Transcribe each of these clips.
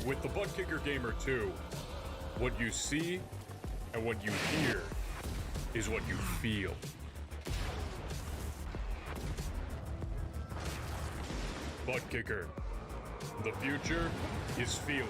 With the Butt Kicker Gamer 2, what you see and what you hear is what you feel. Butt Kicker. The future is feeling.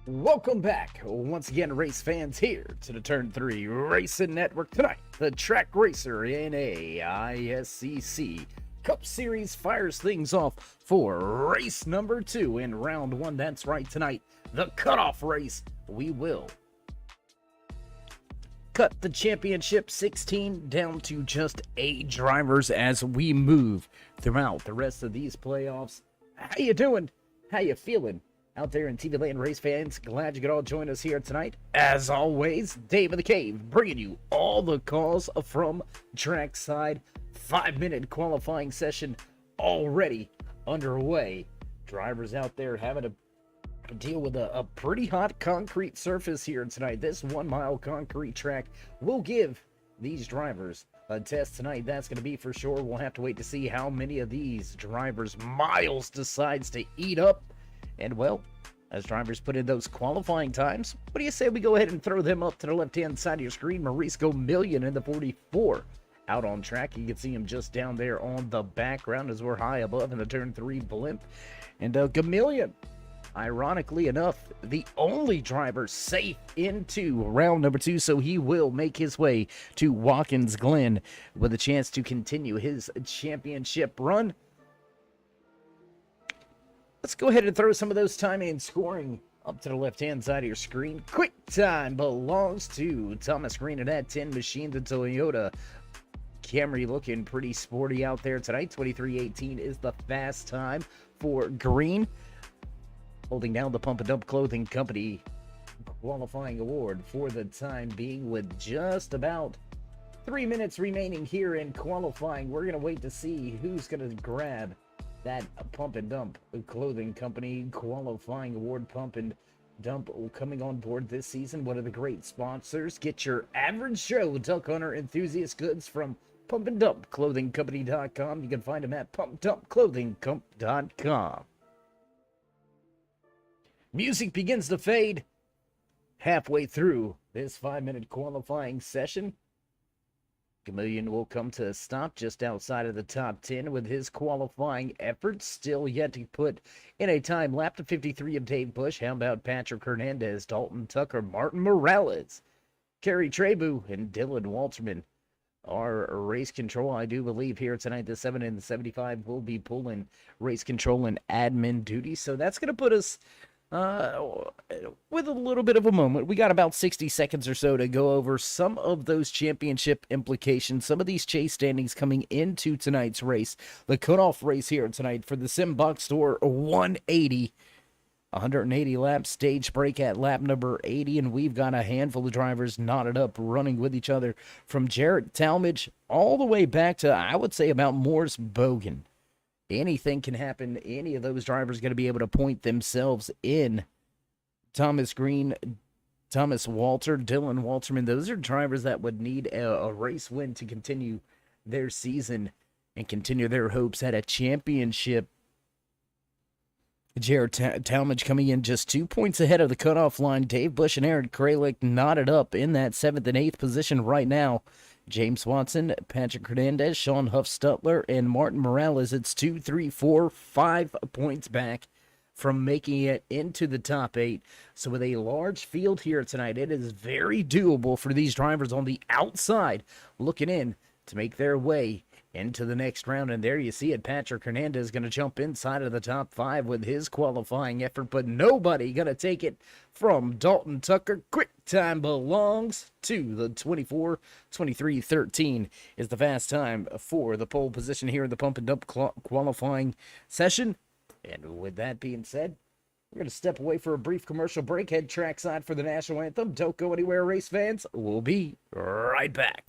Welcome back, once again, race fans, here to the Turn 3 Racing Network. Tonight, the Track Racer NAISCC Cup Series fires things off for race number 2 in round 1. That's right, tonight, the cutoff race. We will cut the championship 16 down to just 8 drivers as we move throughout the rest of these playoffs. How you doing? How you feeling out there in TV land, race fans? Glad you could all join us here tonight. As always, Dave of the Cave bringing you all the calls from Trackside. 5-minute qualifying session already underway. Drivers out there having to deal with a pretty hot concrete surface here tonight. This 1-mile concrete track will give these drivers a test tonight. That's going to be for sure. We'll have to wait to see how many of these drivers Miles decides to eat up. And well, as drivers put in those qualifying times, what do you say we go ahead and throw them up to the left-hand side of your screen? Mauricio Million in the 44 out on track. You can see him just down there on the background as we're high above in the Turn 3 blimp. And Gamillion, ironically enough, the only driver safe into round number 2, so he will make his way to Watkins Glen with a chance to continue his championship run. Let's go ahead and throw some of those timing and scoring up to the left-hand side of your screen. Quick time belongs to Thomas Green of that 10 machine. The Toyota Camry looking pretty sporty out there tonight. 23:18 is the fast time for Green, holding down the Pump and Dump Clothing Company qualifying award for the time being, with just about 3 minutes remaining here in qualifying. We're going to wait to see who's going to grab that Pump and Dump Clothing Company qualifying award. Pump and Dump coming on board this season. One of the great sponsors. Get your average Joe duck hunter enthusiast goods from Pump and Dump Clothing Company.com. You can find them at pumpdumpclothingcomp.com. Music begins to fade halfway through this 5-minute qualifying session. Chameleon will come to a stop just outside of the top 10 with his qualifying efforts still yet to put in a time lap to 53 of Dave Bush. How about Patrick Hernandez, Dalton Tucker, Martin Morales, Kerry Trebu, and Dylan Walterman? Our race control, I do believe, here tonight, the 7 and the 75 will be pulling race control and admin duty. So that's going to put us with a little bit of a moment. We got about 60 seconds or so to go over some of those championship implications, some of these chase standings coming into tonight's race. The cutoff race here tonight for the SimBoxStore 180 lap stage break at lap number 80, and we've got a handful of drivers knotted up running with each other from Jarrett Talmadge all the way back to, I would say, about Morris Bogan. Anything can happen. Any of those drivers going to be able to point themselves in. Thomas Green, Thomas Walter, Dylan Walterman, those are drivers that would need a race win to continue their season and continue their hopes at a championship. Jared Talmadge coming in just 2 points ahead of the cutoff line. Dave Bush and Aaron Kralik knotted up in that 7th and 8th position right now. James Watson, Patrick Hernandez, Sean Huff-Stutler, and Martin Morales. It's 2, 3, 4, 5 points back from making it into the top 8. So with a large field here tonight, it is very doable for these drivers on the outside looking in to make their way into the next round. And there you see it. Patrick Hernandez going to jump inside of the top 5 with his qualifying effort, but nobody going to take it from Dalton Tucker. Quick time belongs to the 24:23:13 is the fast time for the pole position here in the Pump and Dump qualifying session. And with that being said, we're going to step away for a brief commercial break, head trackside for the national anthem. Don't go anywhere, race fans. We'll be right back.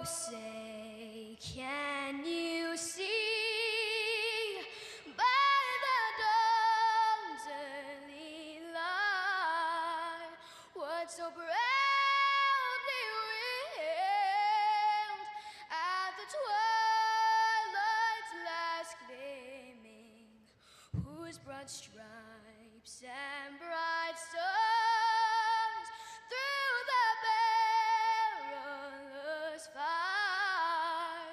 Say, can you see by the dawn's early light what so proudly wailed at the twilight's last gleaming, whose broad stripes and bright stars through the perilous fight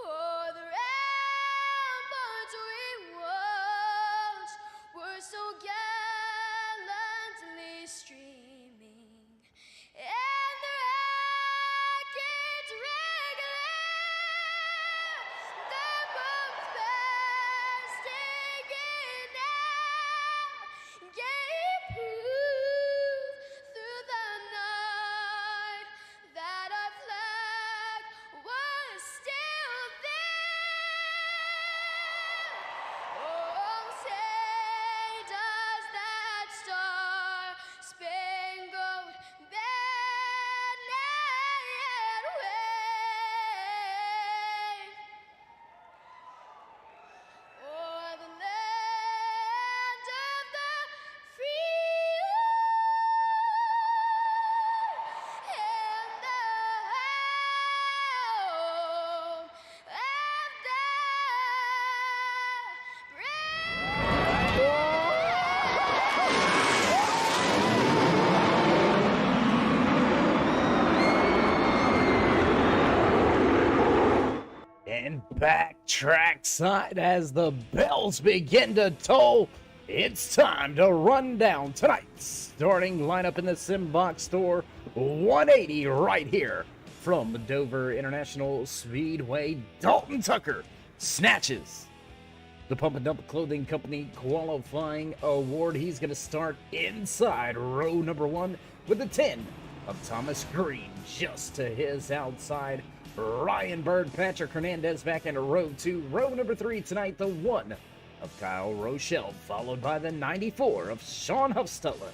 o'er the ramparts we watched were so gallantly streaming, and the rockets regular the bombs bursting in air gave proof through the night that our flag was still there. Oh, say does that star-spangled banner yet wave o'er the land of the free and the home of the And back Trackside as the bells begin to toll. It's time to run down tonight's starting lineup in the SimBoxStore 180 right here from Dover International Speedway. Dalton Tucker snatches the Pump and Dump Clothing Company qualifying award. He's going to start inside row number 1 with the 10 of Thomas Green just to his outside. Ryan Bird, Patrick Hernandez back into row 2. Row number 3 tonight, the 1 of Kyle Rochelle, followed by the 94 of Sean Huffstutler.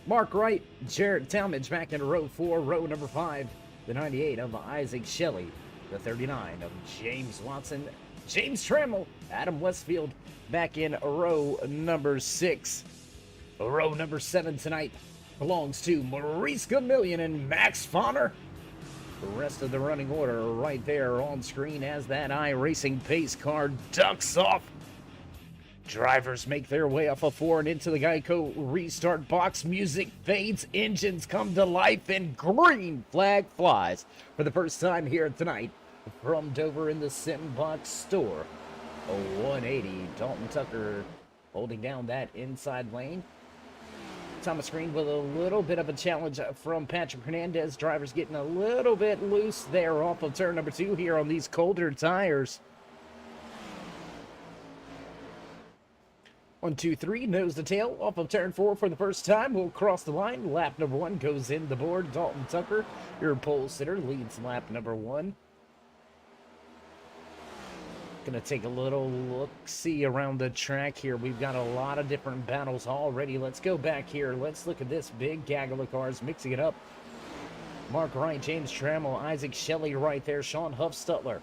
Mark Wright, Jarrett Talmadge back into row 4. Row number 5, the 98 of Isaac Shelley. The 39 of James Watson. James Trammell, Adam Westfield back in row number 6. Row number 7 tonight belongs to Maurice Gamillion and Max Fonner. The rest of the running order right there on screen as that iRacing pace car ducks off. Drivers make their way off of 4 and into the Geico restart box. Music fades, engines come to life, and green flag flies for the first time here tonight from Dover in the SimBoxStore. A 180, Dalton Tucker holding down that inside lane. Thomas Green with a little bit of a challenge from Patrick Hernandez. Drivers getting a little bit loose there off of turn number 2 here on these colder tires. 1, 2, 3, nose to tail off of turn 4 for the first time. We'll cross the line. Lap number 1 goes in the board. Dalton Tucker, your pole sitter, leads lap number 1. Gonna take a little look-see around the track here. We've got a lot of different battles already. Let's go back here. Let's look at this big gaggle of cars mixing it up. Mark Wright, James Trammell, Isaac Shelley right there, Sean Huffstutler.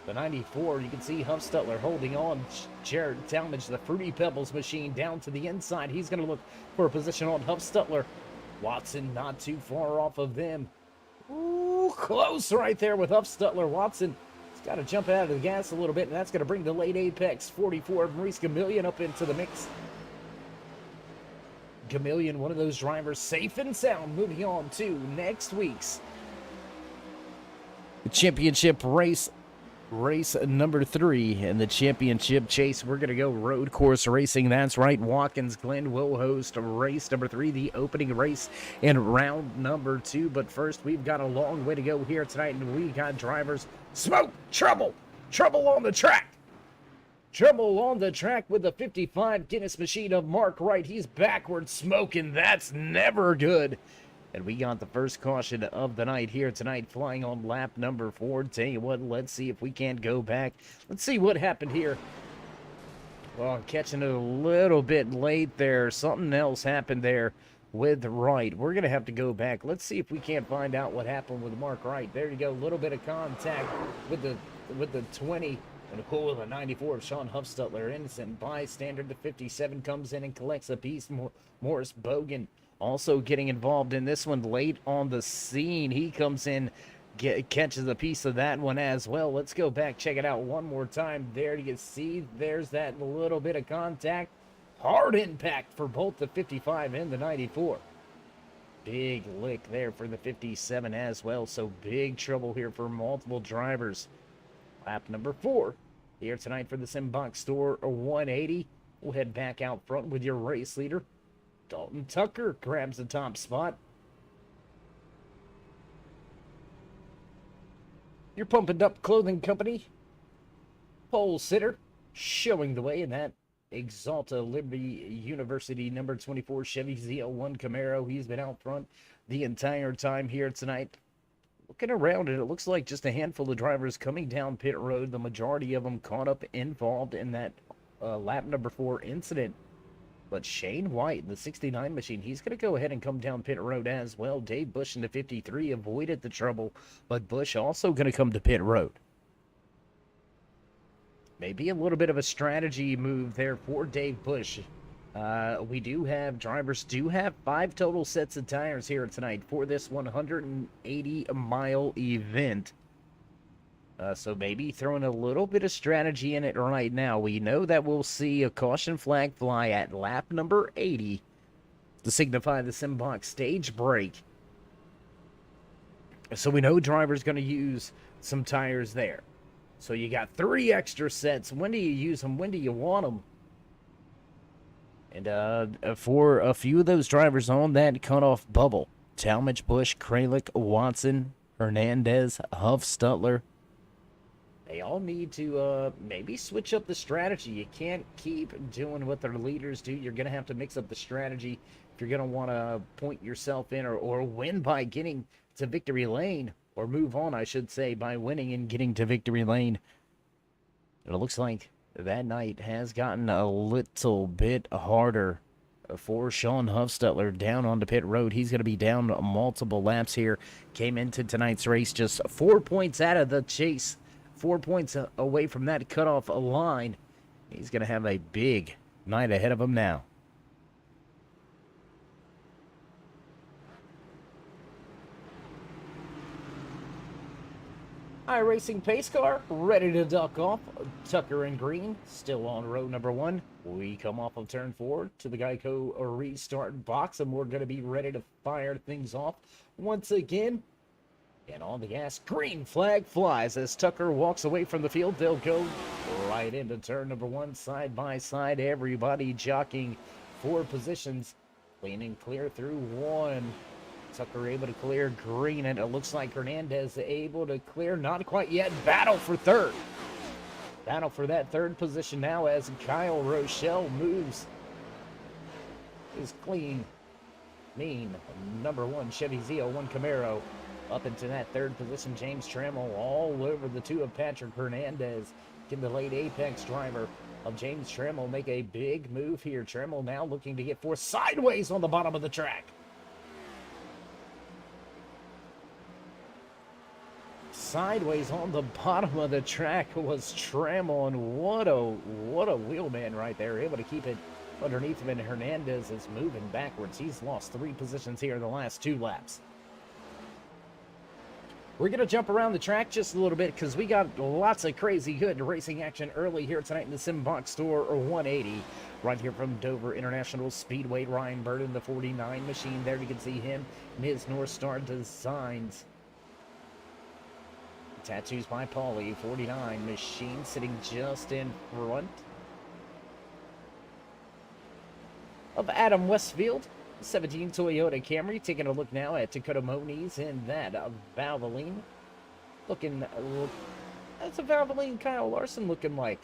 The 94, you can see Huffstutler holding on. Jared Talmadge, the Fruity Pebbles machine, down to the inside. He's gonna look for a position on Huffstutler. Watson not too far off of them. Ooh, close right there with Huffstutler. Watson got to jump out of the gas a little bit, and that's going to bring the late apex 44 Maurice Gamillion up into the mix. Gamillion, one of those drivers, safe and sound, moving on to next week's championship race number 3 in the championship chase. We're going to go road course racing. That's right, Watkins Glen will host race number 3, the opening race in round number 2. But first, we've got a long way to go here tonight, and we got drivers. Smoke! Trouble on the track! Trouble on the track with the 55 Guinness machine of Mark Wright. He's backward smoking. That's never good. And we got the first caution of the night here tonight, flying on lap number 4. Tell you what, let's see if we can't go back. Let's see what happened here. Well, catching it a little bit late there. Something else happened there with Wright. We're going to have to go back. Let's see if we can't find out what happened with Mark Wright. There you go, a little bit of contact with the 20. And cool, the 94 of Sean Huffstutler. Innocent bystander. The 57 comes in and collects a piece. Morris Bogan also getting involved in this one late on the scene. He comes in, catches a piece of that one as well. Let's go back, check it out one more time. There you can see there's that little bit of contact. Hard impact for both the 55 and the 94. Big lick there for the 57 as well. So big trouble here for multiple drivers. Lap number 4 here tonight for the SimBoxStore 180. We'll head back out front with your race leader. Dalton Tucker grabs the top spot. Your Pump and Dump Clothing Company pole sitter showing the way in that Exalta Liberty University number 24 Chevy ZL1 Camaro. He's been out front the entire time here tonight. Looking around it looks like just a handful of drivers coming down pit road. The majority of them caught up involved in that lap number 4 incident. But Shane White, the 69 machine, he's going to go ahead and come down pit road as well. Dave Bush in the 53 avoided the trouble, but Bush also going to come to pit road. Maybe a little bit of a strategy move there for Dave Bush. We do have, drivers do have 5 total sets of tires here tonight for this 180-mile event. So maybe throwing a little bit of strategy in it right now. We know that we'll see a caution flag fly at lap number 80 to signify the SimBox stage break. So we know driver's going to use some tires there. So you got 3 extra sets. When do you use them? When do you want them? And for a few of those drivers on that cutoff bubble, Talmadge, Bush, Kralik, Watson, Hernandez, Huff, Stutler, they all need to maybe switch up the strategy. You can't keep doing what their leaders do. You're going to have to mix up the strategy if you're going to want to point yourself in or win by getting to victory lane, or move on, I should say, by winning and getting to victory lane. It looks like that night has gotten a little bit harder for Sean Huffstutler down on the pit road. He's going to be down multiple laps here. Came into tonight's race just 4 points out of the chase. 4 points away from that cutoff line. He's going to have a big night ahead of him now. iRacing pace car ready to duck off. Tucker and Green still on row number 1. We come off of turn 4 to the Geico restart box, and we're going to be ready to fire things off once again. And on the gas, green flag flies as Tucker walks away from the field. They'll go right into turn number 1, side by side. Everybody jockeying for positions, leaning clear through 1. Tucker able to clear Green, and it looks like Hernandez able to clear. Not quite yet. Battle for third. Battle for that third position now as Kyle Rochelle moves his clean, mean number 1 Chevy Z01 Camaro up into that third position. James Trammell all over the 2 of Patrick Hernandez. Can the late apex driver of James Trammell make a big move here? Trammell now looking to get 4 sideways on the bottom of the track. Sideways on the bottom of the track was Trammell, and what a wheelman right there, able to keep it underneath him, and Hernandez is moving backwards. He's lost 3 positions here in the last 2 laps. We're going to jump around the track just a little bit because we got lots of crazy good racing action early here tonight in the SimBoxStore 180. Right here from Dover International Speedway, Ryan Burden, the 49 machine there. You can see him and his North Star Designs. Tattoos by Paulie, 49 machine sitting just in front of Adam Westfield, 17 Toyota Camry. Taking a look now at Dakota Moniz in that Valvoline. That's a Valvoline Kyle Larson looking like.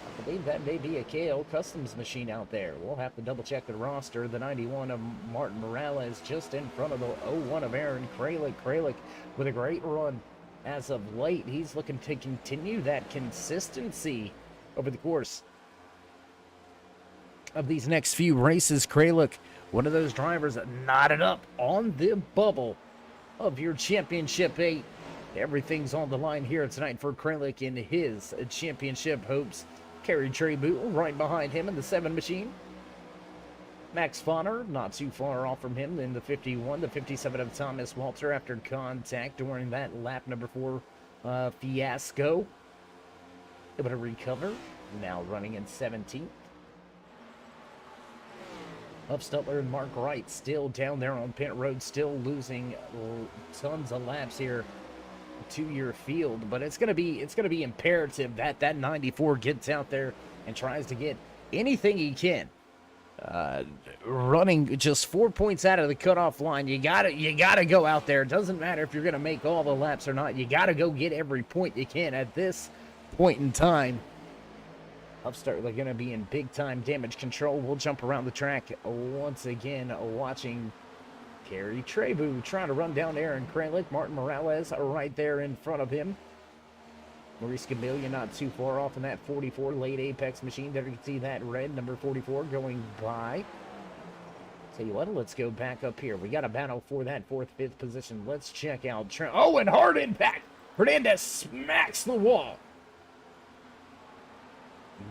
I believe that may be a KL Customs machine out there. We'll have to double check the roster. The 91 of Martin Morales just in front of the 01 of Aaron Kralik. Kralik with a great run as of late. He's looking to continue that consistency over the course of these next few races. Kralik, one of those drivers knotted up on the bubble of your Championship 8. Everything's on the line here tonight for Kralik in his championship hopes. Kerry Trey-Bootle right behind him in the 7 machine. Max Fonner not too far off from him in the 51. The 57 of Thomas Walter after contact during that lap number 4 fiasco. Able to recover. Now running in 17th. Huffstutler and Mark Wright still down there on pit road, still losing tons of laps here to your field, but it's gonna be imperative that that 94 gets out there and tries to get anything he can. Running just 4 points out of the cutoff line, you gotta go out there. It doesn't matter if you're gonna make all the laps or not. You gotta go get every point you can at this point in time. Huffstutler gonna be in big time damage control. We'll jump around the track once again, watching Kerry Trey-Bootle trying to run down Aaron Kralik. Martin Morales right there in front of him. Maurice Camilla not too far off in that 44 late apex machine. There you can see that red number 44 going by. Tell you what, let's go back up here. We got a battle for that 4th, 5th position. Let's check out oh, and hard impact. Hernandez smacks the wall.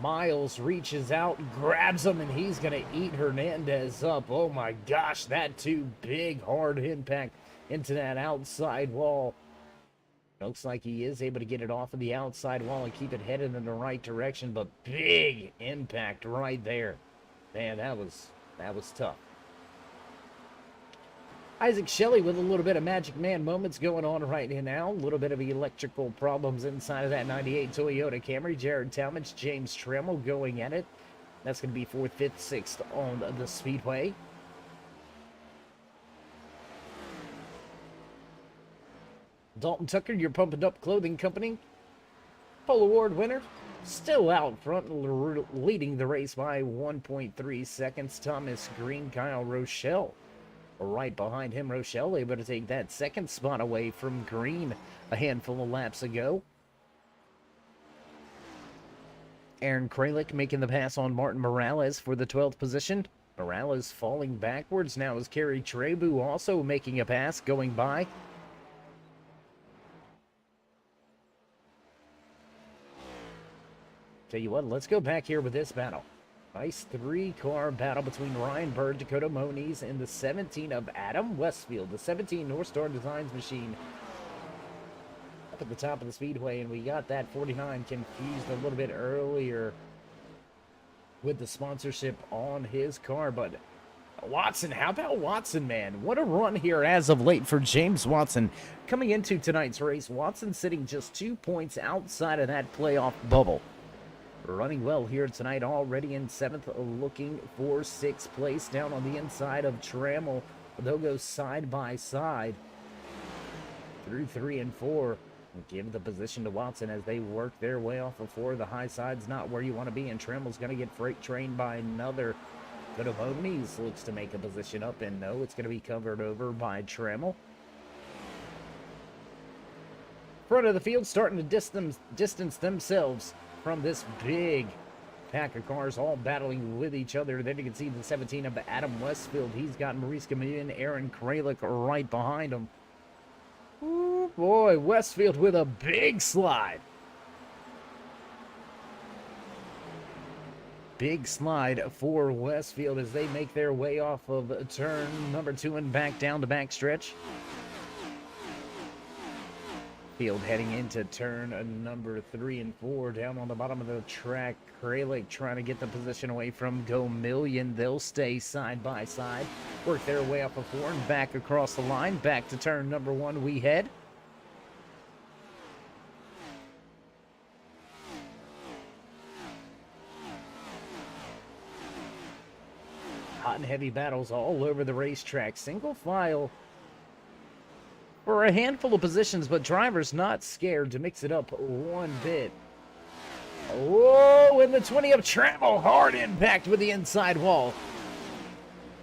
Miles reaches out, grabs him, and he's going to eat Hernandez up. Oh my gosh, that 2 big hard impact into that outside wall. Looks like he is able to get it off of the outside wall and keep it headed in the right direction, but big impact right there. Man, that was tough. Isaac Shelley with a little bit of Magic Man moments going on right now. A little bit of electrical problems inside of that 98 Toyota Camry. Jared Talmadge, James Trammell going at it. That's going to be 4th, 5th, 6th on the Speedway. Dalton Tucker, your Pumping Up Clothing Company Pole Award winner, still out front, leading the race by 1.3 seconds. Thomas Green, Kyle Rochelle right behind him. Rochelle able to take that second spot away from Green a handful of laps ago. Aaron Kralik making the pass on Martin Morales for the 12th position. Morales falling backwards now as Kerry Trebu also making a pass going by. Tell you what, let's go back here with this battle. Nice 3-car battle between Ryan Bird, Dakota Moniz, and the 17 of Adam Westfield. The 17 North Star Designs machine up at the top of the speedway, and we got that 49 confused a little bit earlier with the sponsorship on his car. But Watson, how about Watson, man? What a run here as of late for James Watson. Coming into tonight's race, Watson sitting just 2 points outside of that playoff bubble. Running well here tonight, already in 7th, looking for 6th place down on the inside of Trammell. They'll go side by side through 3 and 4. Give the position to Watson as they work their way off of 4. The high side's not where you want to be, and Trammell's going to get freight trained by another. Moniz looks to make a position up, and no, it's going to be covered over by Trammell. Front of the field starting to distance themselves from this big pack of cars all battling with each other. Then you can see the 17 of Adam Westfield. He's got Maurice Camillion, Aaron Kralik right behind him. Ooh, boy, Westfield with a big slide. Big slide for Westfield as they make their way off of turn number 2 and back down the back stretch. Field heading into turn number 3 and 4 down on the bottom of the track. Kralik trying to get the position away from Go Million. They'll stay side by side, work their way up a 4 and back across the line. Back to turn number 1 we head. Hot and heavy battles all over the racetrack. Single file for a handful of positions, but drivers not scared to mix it up one bit. Whoa, in the 20 of Trammell, hard impact with the inside wall.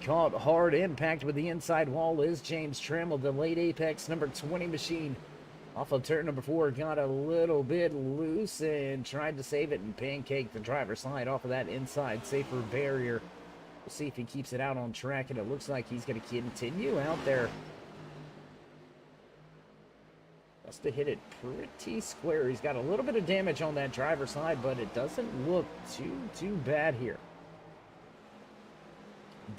Caught hard impact with the inside wall is James Trammell, the late apex number 20 machine. Off of turn number 4, got a little bit loose and tried to save it and pancake the driver slide off of that inside safer barrier. We'll see if he keeps it out on track, and it looks like he's going to continue out there. Must have hit it pretty square. He's got a little bit of damage on that driver's side, but it doesn't look too bad here.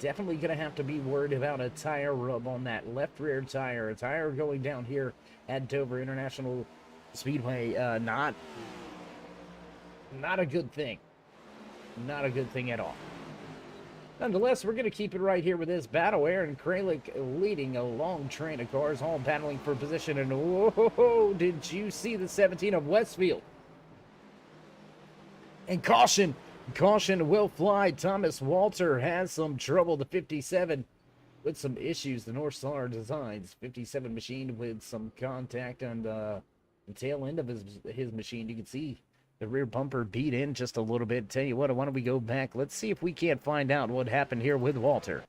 Definitely going to have to be worried about a tire rub on that left rear tire. A tire going down here at Dover International Speedway. Not a good thing. Not a good thing at all. Nonetheless, we're going to keep it right here with this battle. Aaron Kralik leading a long train of cars, all battling for position. And whoa, did you see the 17 of Westfield? And caution will fly. Thomas Walter has some trouble. The 57 with some issues. The North Star Designs 57 machine with some contact on the tail end of his machine. You can see the rear bumper beat in just a little bit. Tell you what, why don't we go back? Let's see if we can't find out what happened here with Walter.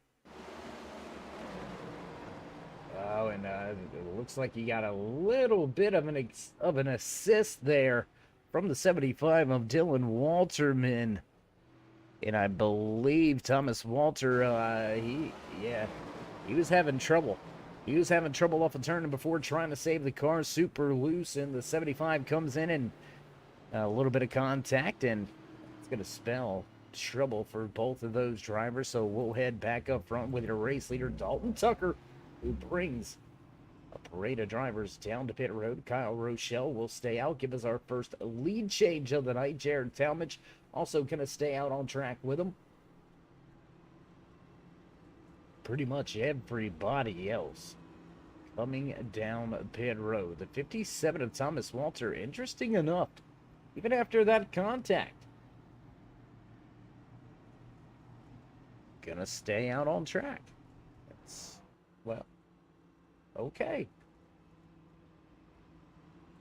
Oh, and it looks like he got a little bit of an assist there from the 75 of Dylan Walterman. And I believe Thomas Walter, he was having trouble. He was having trouble off of turn number 4 trying to save the car. Super loose, and the 75 comes in and a little bit of contact, and it's going to spell trouble for both of those drivers. So we'll head back up front with your race leader, Dalton Tucker, who brings a parade of drivers down to pit road. Kyle Rochelle will stay out, give us our first lead change of the night. Jared Talmadge also going to stay out on track with him. pretty much everybody else coming down pit road. The 57 of Thomas Walter, interesting enough, even after that contact, gonna stay out on track. It's, well, okay.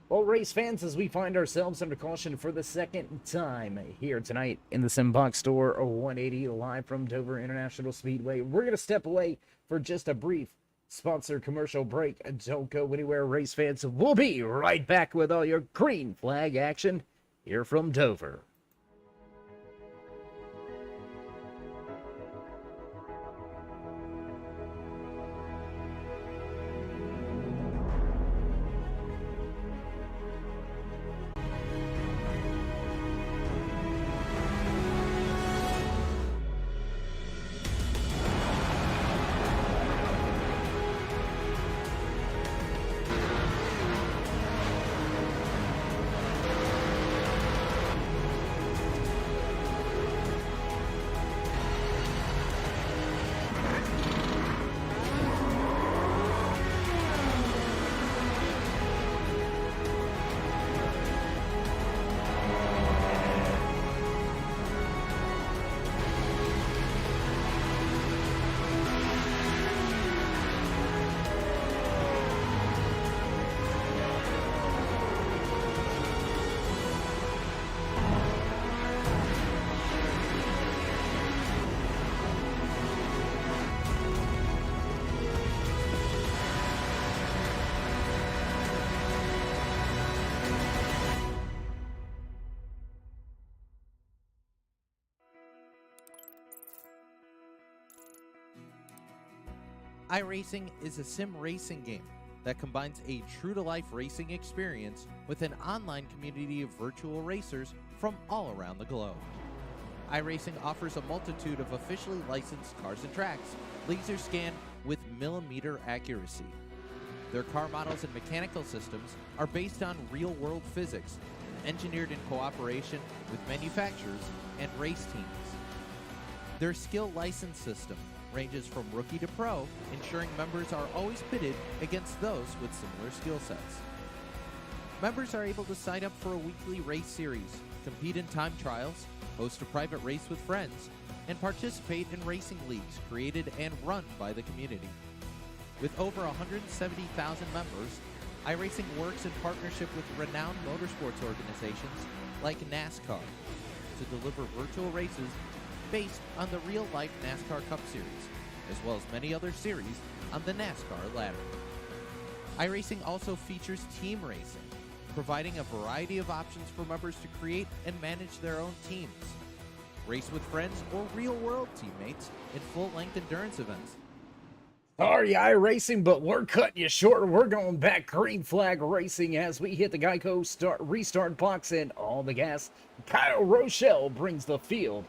Well, race fans, as we find ourselves under caution for the second time here tonight in the SimBoxStore 180 live from Dover International Speedway, we're going to step away for just a brief sponsor commercial break. Don't go anywhere, race fans. We'll be right back with all your green flag action here from Dover. iRacing is a sim racing game that combines a true-to-life racing experience with an online community of virtual racers from all around the globe. iRacing offers a multitude of officially licensed cars and tracks, laser scanned with millimeter accuracy. Their car models and mechanical systems are based on real-world physics, engineered in cooperation with manufacturers and race teams. Their skill license system ranges from rookie to pro, ensuring members are always pitted against those with similar skill sets. Members are able to sign up for a weekly race series, compete in time trials, host a private race with friends, and participate in racing leagues created and run by the community. With over 170,000 members, iRacing works in partnership with renowned motorsports organizations like NASCAR to deliver virtual races based on the real-life NASCAR Cup Series, as well as many other series on the NASCAR ladder. iRacing also features team racing, providing a variety of options for members to create and manage their own teams, race with friends or real-world teammates in full-length endurance events. Sorry, iRacing, but we're cutting you short. We're going back green flag racing as we hit the Geico restart box and all the gas. Kyle Rochelle brings the field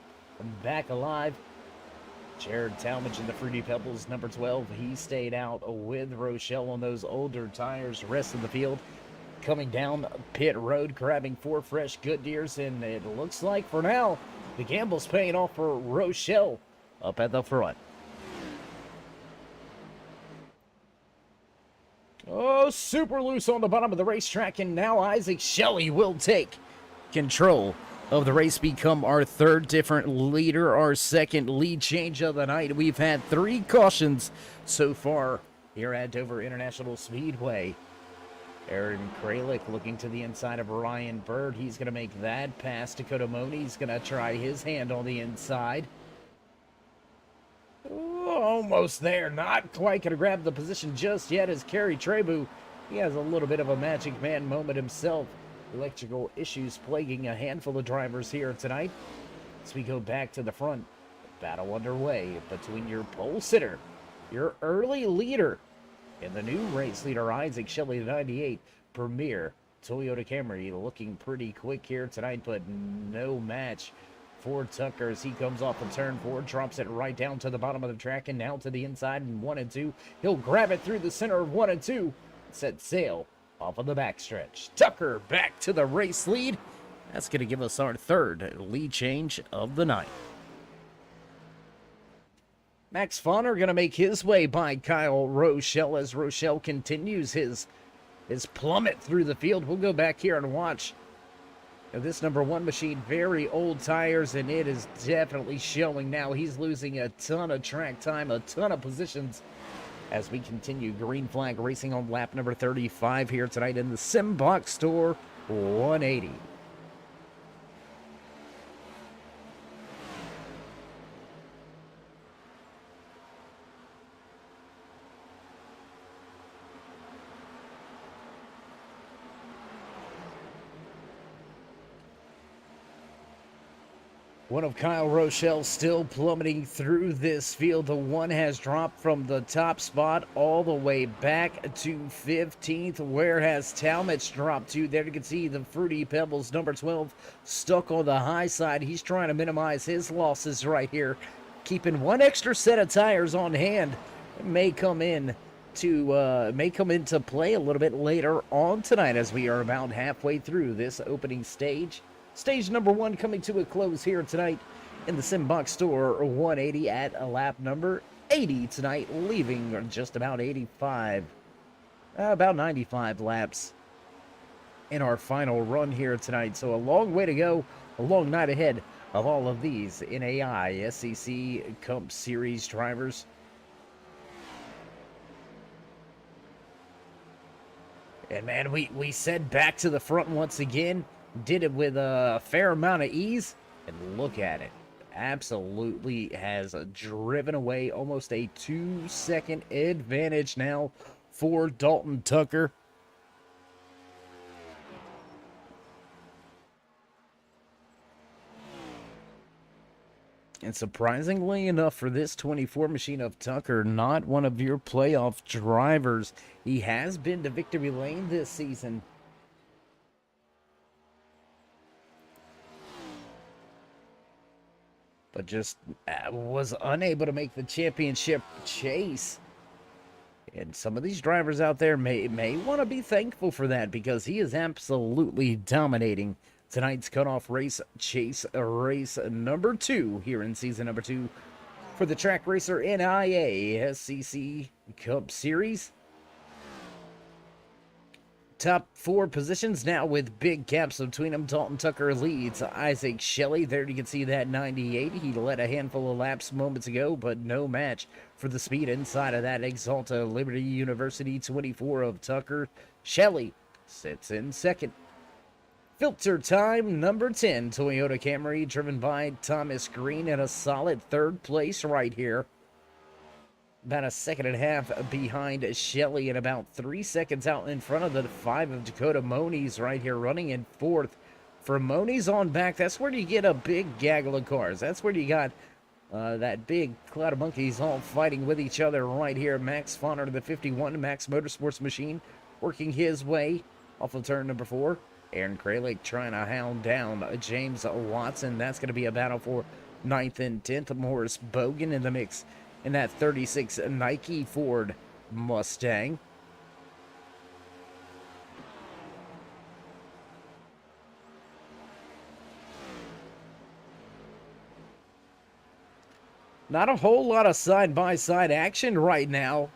back alive. Jared Talmadge in the Fruity Pebbles, number 12. He stayed out with Rochelle on those older tires. Rest of the field coming down pit road, grabbing 4 fresh Goodyears, and it looks like for now the gamble's paying off for Rochelle up at the front. Oh, super loose on the bottom of the racetrack, and now Isaac Shelley will take control of the race, become our third different leader, our second lead change of the night. We've had 3 cautions so far here at Dover International Speedway. Aaron Kralik looking to the inside of Ryan Bird. He's going to make that pass. Dakota Money's going to try his hand on the inside. Ooh, almost there. Not quite going to grab the position just yet as Kerry Trebu. He has a little bit of a magic man moment himself. Electrical issues plaguing a handful of drivers here tonight. As we go back to the front, battle underway between your pole sitter, your early leader, and the new race leader, Isaac Shelley, 98 Premier Toyota Camry, looking pretty quick here tonight, but no match for Tucker as he comes off of turn 4, drops it right down to the bottom of the track, and now to the inside in 1 and 2. He'll grab it through the center of 1 and 2, set sail off of the backstretch. Tucker back to the race lead. That's going to give us our third lead change of the night. Max Fonner going to make his way by Kyle Rochelle as Rochelle continues his plummet through the field. We'll go back here and watch. Now, this number 1 machine, very old tires, and it is definitely showing now. He's losing a ton of track time, a ton of positions as we continue. Green flag racing on lap number 35 here tonight in the SimBoxStore 180. One of Kyle Rochelle still plummeting through this field. The one has dropped from the top spot all the way back to 15th. Where has Talmadge dropped to? There you can see the Fruity Pebbles, number 12, stuck on the high side. He's trying to minimize his losses right here. Keeping one extra set of tires on hand. May come into play a little bit later on tonight as we are about halfway through this opening stage. Stage number 1 coming to a close here tonight in the SimBoxStore 180 at a lap number 80 tonight, leaving just about 95 laps in our final run here tonight. So a long way to go, a long night ahead of all of these NAISCC Cup Series drivers. And man, we said back to the front once again. Did it with a fair amount of ease, and look at it. Absolutely has driven away almost a 2-second advantage now for Dalton Tucker. And surprisingly enough for this 24 machine of Tucker, not one of your playoff drivers. He has been to victory lane this season. But just was unable to make the championship chase. And some of these drivers out there may want to be thankful for that, because he is absolutely dominating tonight's cutoff race, chase race number 2 here in season number 2 for the Track Racer NAISCC Cup Series. Top 4 positions now with big gaps between them. Dalton Tucker leads Isaac Shelley. There you can see that 98. He led a handful of laps moments ago, but no match for the speed inside of that Exalta Liberty University 24 of Tucker. Shelley sits in second. Filter time number 10, Toyota Camry, driven by Thomas Green, in a solid 3rd place right here. About a second and a half behind Shelley, and about 3 seconds out in front of the 5 of Dakota Moniz right here, running in 4th. For Moniz on back, that's where you get a big gaggle of cars. That's where you got that big cloud of monkeys all fighting with each other right here. Max Fonner, the 51 Max Motorsports machine, working his way off of turn number 4. Aaron Kralik trying to hound down James Watson. That's going to be a battle for 9th and 10th. Morris Bogan in the mix in that 36 Nike Ford Mustang. Not a whole lot of side-by-side action right now.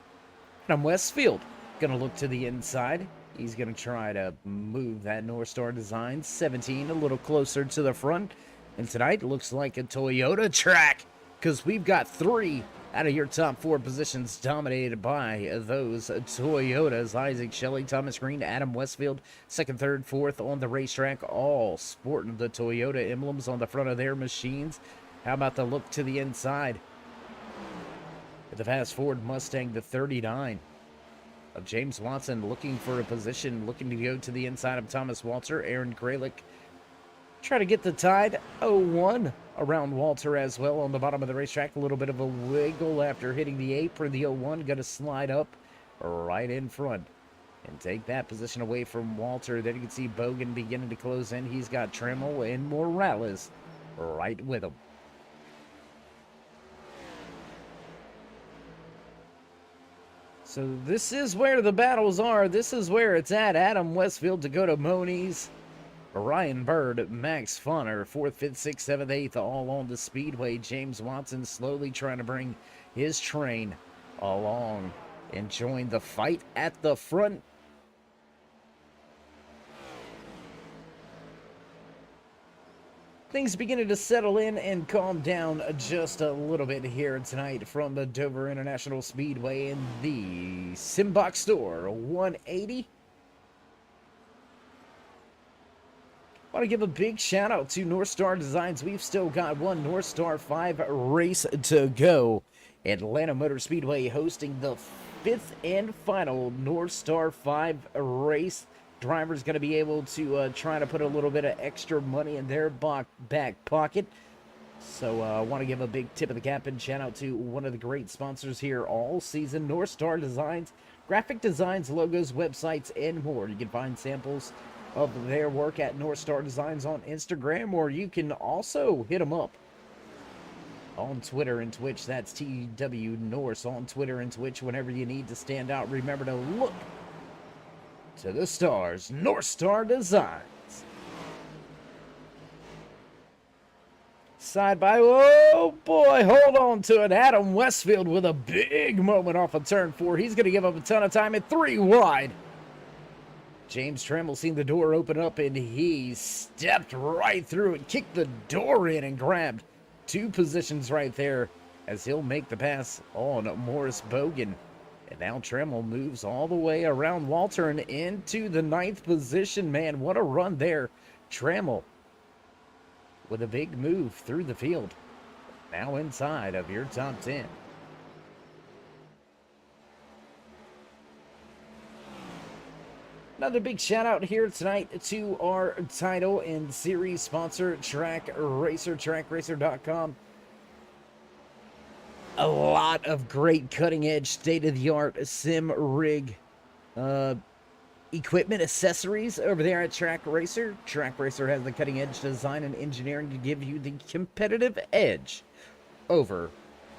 Adam Westfield gonna look to the inside. He's gonna try to move that North Star Design 17 a little closer to the front. And tonight looks like a Toyota track, because we've got 3 out of your top 4 positions dominated by those Toyotas. Isaac Shelley, Thomas Green, Adam Westfield, 2nd, 3rd, 4th on the racetrack, all sporting the Toyota emblems on the front of their machines. How about the look to the inside? The fast Ford Mustang, the 39 of James Watson, looking for a position, looking to go to the inside of Thomas Walter. Aaron Kralik try to get the tide 0-1 around Walter as well on the bottom of the racetrack. A little bit of a wiggle after hitting the apron. The 0-1 going to slide up right in front and take that position away from Walter. Then you can see Bogan beginning to close in. He's got Tremmel and Morales right with him. So this is where the battles are. This is where it's at. Adam Westfield, Dakota Moniz Ryan Bird, Max Funner, 4th, 5th, 6th, 7th, 8th, all on the speedway. James Watson slowly trying to bring his train along and join the fight at the front. Things beginning to settle in and calm down just a little bit here tonight from the Dover International Speedway in the SimBoxStore 180. Want to give a big shout out to North Star Designs. We've still got one North Star 5 race to go. Atlanta Motor Speedway hosting the 5th and final North Star 5 race. Drivers going to be able to try to put a little bit of extra money in their back pocket. So I want to give a big tip of the cap and shout out to one of the great sponsors here all season, North Star Designs, graphic designs, logos, websites, and more. You can find samples of their work at North Star Designs on Instagram, or you can also hit them up on Twitter and Twitch. That's TW Norse on Twitter and Twitch. Whenever you need to stand out, remember to look to the stars. North Star Designs. Side by, oh boy, hold on to it. Adam Westfield with a big moment off of turn 4. He's going to give up a ton of time at 3 wide. James Trammell seen the door open up and he stepped right through it, kicked the door in and grabbed 2 positions right there as he'll make the pass on Morris Bogan. And now Trammell moves all the way around Walter and into the 9th position. Man, what a run there. Trammell with a big move through the field. Now inside of your top 10. Another big shout out here tonight to our title and series sponsor, Track Racer, TrackRacer.com. A lot of great cutting-edge, state-of-the-art sim rig equipment, accessories over there at Track Racer. Track Racer has the cutting-edge design and engineering to give you the competitive edge over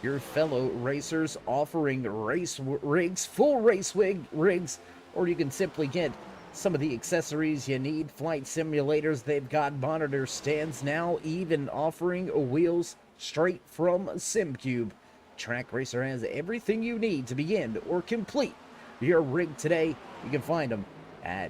your fellow racers, offering race rigs, full race rigs, or you can simply get some of the accessories you need. Flight simulators, they've got monitor stands now, even offering wheels straight from SimCube. Track Racer has everything you need to begin or complete your rig today. You can find them at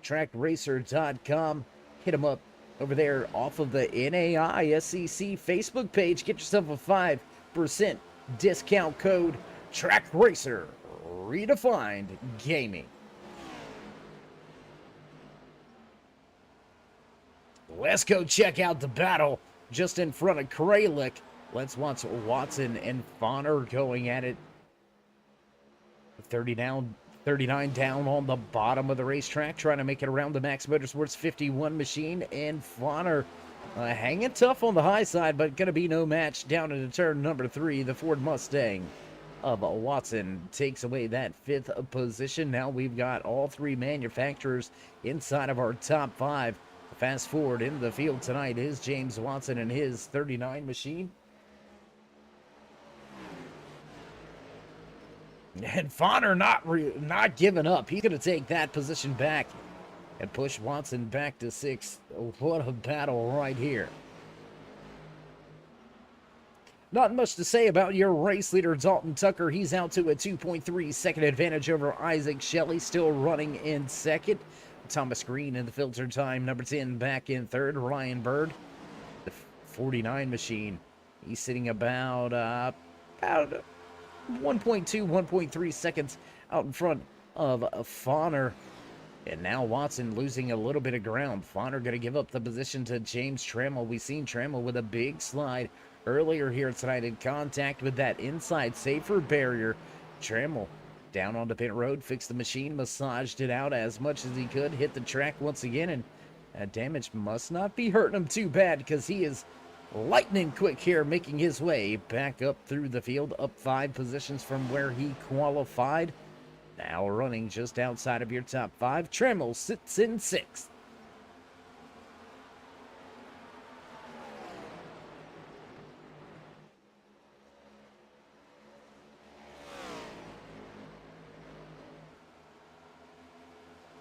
trackracer.com. Hit them up over there off of the NAISCC Facebook page. Get yourself a 5% discount code, Track Racer, redefined gaming. Let's go check out the battle just in front of Kralik. Let's watch Watson and Fonner going at it. 39 down on the bottom of the racetrack, trying to make it around the Max Motorsports 51 machine. And Fonner hanging tough on the high side, but going to be no match down into turn number 3. The Ford Mustang of Watson takes away that 5th position. Now we've got all 3 manufacturers inside of our top 5. Fast forward in the field tonight is James Watson and his 39 machine. And Fonner not giving up. He's going to take that position back and push Watson back to 6th. What a battle right here. Not much to say about your race leader, Dalton Tucker. He's out to a 2.3 second advantage over Isaac Shelley, still running in 2nd. Thomas Green in the filter time, number 10 back in 3rd. Ryan Bird, the 49 machine. He's sitting about 1.2, 1.3 seconds out in front of Fonner. And now Watson losing a little bit of ground. Fonner going to give up the position to James Trammell. We've seen Trammell with a big slide earlier here tonight in contact with that inside safer barrier. Trammell down on the pit road, fixed the machine, massaged it out as much as he could, hit the track once again, and that damage must not be hurting him too bad because he is lightning quick here, making his way back up through the field, up 5 positions from where he qualified. Now running just outside of your top 5, Trammell sits in 6th.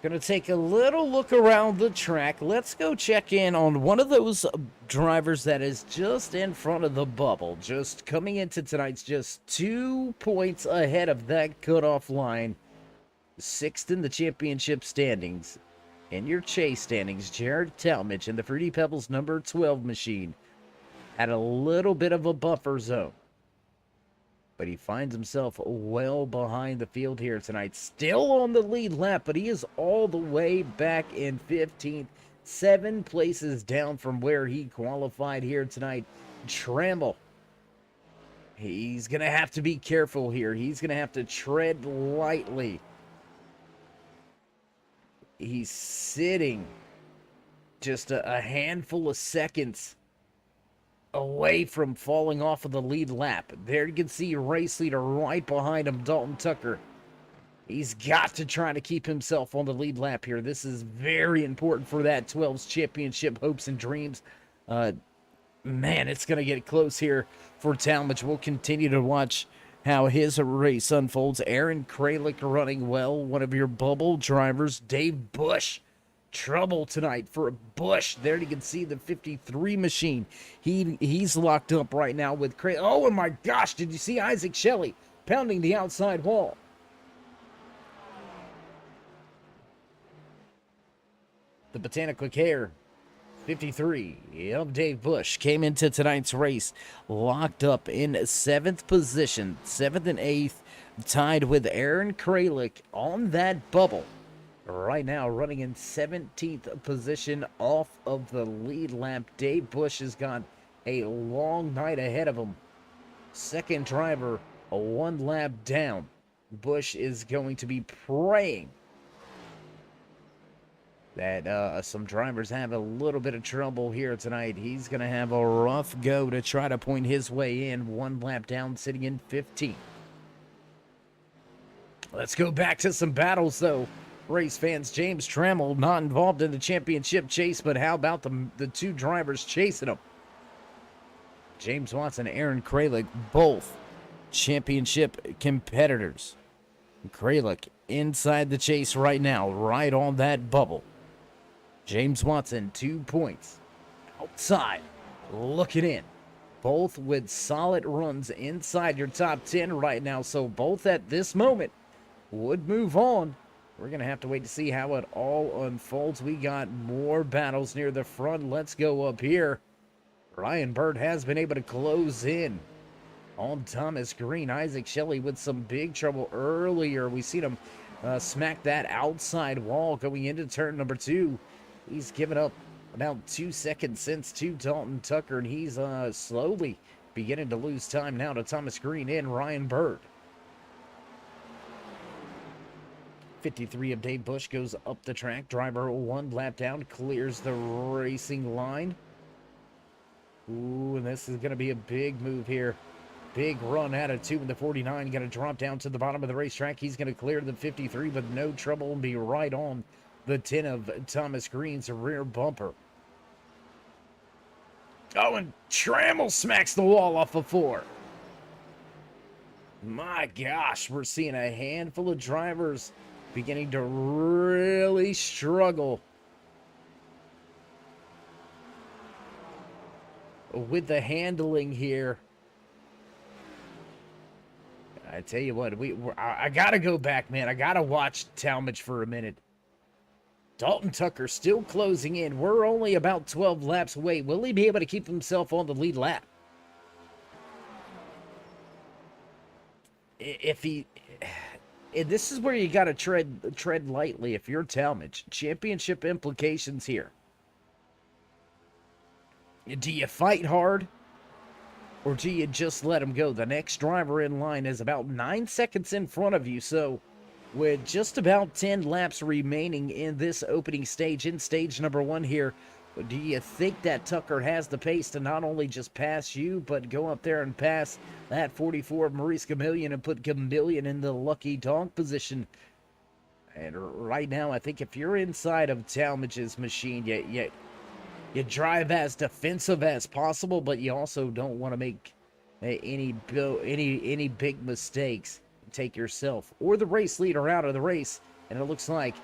Gonna take a little look around the track. Let's go check in on one of those drivers that is just in front of the bubble. Just coming into tonight's just 2 points ahead of that cutoff line. Sixth in the championship standings. In your chase standings, Jared Talmadge in the Fruity Pebbles number 12 machine had a little bit of a buffer zone. But he finds himself well behind the field here tonight. Still on the lead lap, but he is all the way back in 15th. 7 places down from where he qualified here tonight. Trammell. He's going to have to be careful here. He's going to have to tread lightly. He's sitting just a handful of seconds away from falling off of the lead lap. There you can see race leader right behind him, Dalton Tucker. He's got to try to keep himself on the lead lap here. This is very important for that 12's championship hopes and dreams. Man, it's going to get close here for Talmadge. We'll continue to watch how his race unfolds. Aaron Kralik running well, one of your bubble drivers. Dave Bush. Trouble tonight for Bush. There you can see the 53 machine. He's locked up right now with Craig. Oh my gosh, did you see Isaac Shelley pounding the outside wall? The Botanical Care 53 of Dave Bush came into tonight's race locked up in 7th position, 7th and 8th, tied with Aaron Kralik on that bubble. Right now, running in 17th position off of the lead lap. Dave Bush has got a long night ahead of him. Second driver, a 1 lap down. Bush is going to be praying that some drivers have a little bit of trouble here tonight. He's going to have a rough go to try to point his way in. 1 lap down, sitting in 15th. Let's go back to some battles, though. Race fans, James Trammell not involved in the championship chase, but how about the 2 drivers chasing him? James Watson, Aaron Kralik, both championship competitors. Kralik inside the chase right now, right on that bubble. James Watson, 2 points. Outside, looking in. Both with solid runs inside your top 10 right now, so both at this moment would move on. We're going to have to wait to see how it all unfolds. We got more battles near the front. Let's go up here. Ryan Bird has been able to close in on Thomas Green. Isaac Shelley with some big trouble earlier. We seen him smack that outside wall going into turn number 2. He's given up about 2 seconds since to Dalton Tucker, and he's slowly beginning to lose time now to Thomas Green and Ryan Bird. 53 of Dave Bush goes up the track. Driver 1 lap down, clears the racing line. Ooh, and this is going to be a big move here. Big run out of 2 in the 49. Going to drop down to the bottom of the racetrack. He's going to clear the 53 with no trouble and be right on the 10 of Thomas Green's rear bumper. Oh, and Trammell smacks the wall off of 4. My gosh, we're seeing a handful of drivers beginning to really struggle with the handling here. I tell you what, I gotta go back, man. I gotta watch Talmadge for a minute. Dalton Tucker still closing in. We're only about 12 laps away. Will he be able to keep himself on the lead lap? This is where you got to tread lightly if you're Talmadge. Championship implications here. Do you fight hard, or do you just let him go? The next driver in line is about 9 seconds in front of you, so with just about 10 laps remaining in this opening stage, in stage number 1 here, do you think that Tucker has the pace to not only just pass you, but go up there and pass that 44 of Maurice Gamillion and put Gamillion in the lucky dog position? And right now, I think if you're inside of Talmadge's machine, you drive as defensive as possible, but you also don't want to make any big mistakes. Take yourself or the race leader out of the race. And it looks like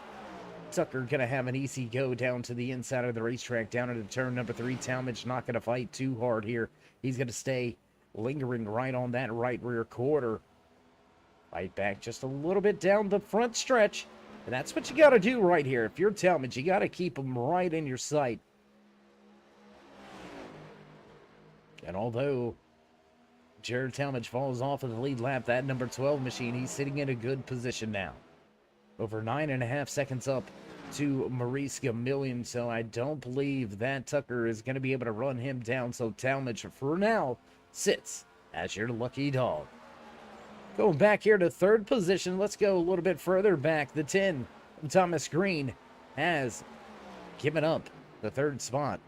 Tucker gonna have an easy go down to the inside of the racetrack, down into turn number 3. Talmadge not gonna fight too hard here. He's gonna stay lingering right on that right rear quarter. Fight back just a little bit down the front stretch. And that's what you gotta do right here. If you're Talmadge, you gotta keep them right in your sight. And although Jared Talmadge falls off of the lead lap, that number 12 machine, he's sitting in a good position now. Over 9.5 seconds up to Maurice Gamillion, so I don't believe that Tucker is going to be able to run him down. So Talmadge, for now, sits as your lucky dog. Going back here to third position, let's go a little bit further back. The 10, Thomas Green, has given up the third spot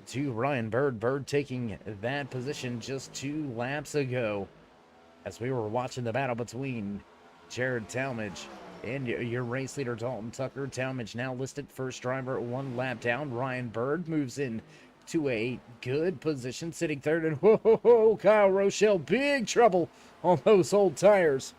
to Ryan Bird. Bird taking that position just 2 laps ago as we were watching the battle between Jared Talmadge and your race leader, Dalton Tucker. Talmadge now listed first driver, 1 lap down. Ryan Bird moves in to a good position, sitting third. And whoa, Kyle Rochelle, big trouble on those old tires.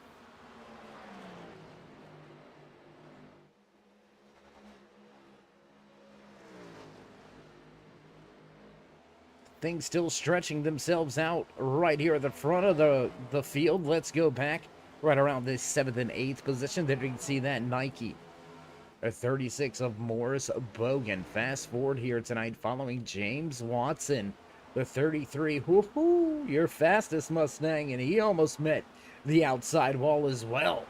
Things still stretching themselves out right here at the front of the field. Let's go back right around this 7th and 8th position. There you can see that Nike. A 36 of Morris Bogan. Fast forward here tonight following James Watson. The 33, woohoo, your fastest Mustang, and he almost met the outside wall as well.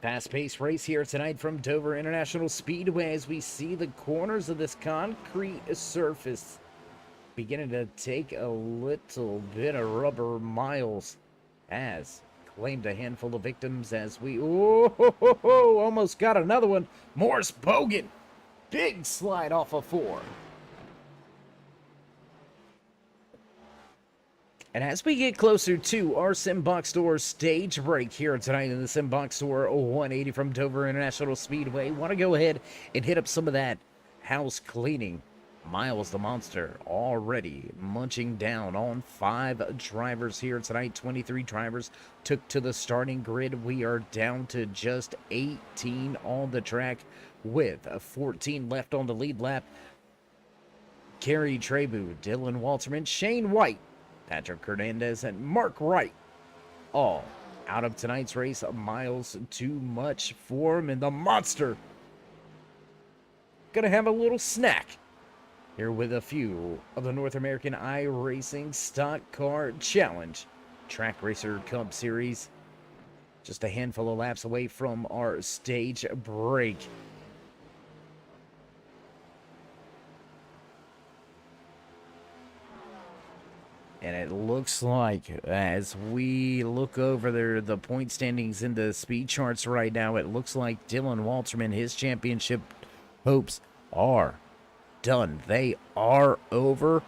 Fast-paced race here tonight from Dover International Speedway as we see the corners of this concrete surface beginning to take a little bit of rubber miles, as claimed a handful of victims as we almost got another one. Morris Bogan, big slide off of 4. And as we get closer to our SimBoxStore stage break here tonight in the SimBoxStore 180 from Dover International Speedway, want to go ahead and hit up some of that house cleaning. Miles the Monster already munching down on 5 drivers here tonight. 23 drivers took to the starting grid. We are down to just 18 on the track with 14 left on the lead lap. Kerry Trebu, Dylan Walterman, Shane White, Patrick Hernandez, and Mark Wright, all out of tonight's race. Miles too much for him, and the Monster gonna have a little snack here with a few of the North American iRacing Stock Car Challenge Track Racer Cup Series. Just a handful of laps away from our stage break. And it looks like, as we look over there, the point standings in the speed charts right now, it looks like Dylan Walterman, his championship hopes are done. They are over.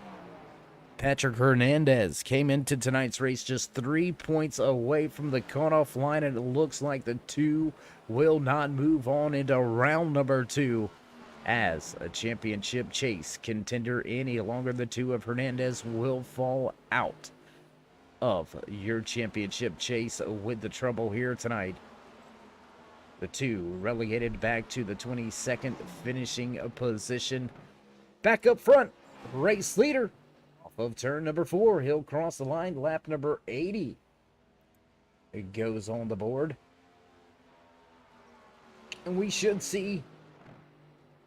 Patrick Hernandez came into tonight's race just 3 points away from the cutoff line, and it looks like the two will not move on into round number 2 as a championship chase contender any longer. The 2 of Hernandez will fall out of your championship chase with the trouble here tonight. The 2 relegated back to the 22nd finishing position. Back up front, race leader off of turn number 4. He'll cross the line, lap number 80. It goes on the board. And we should see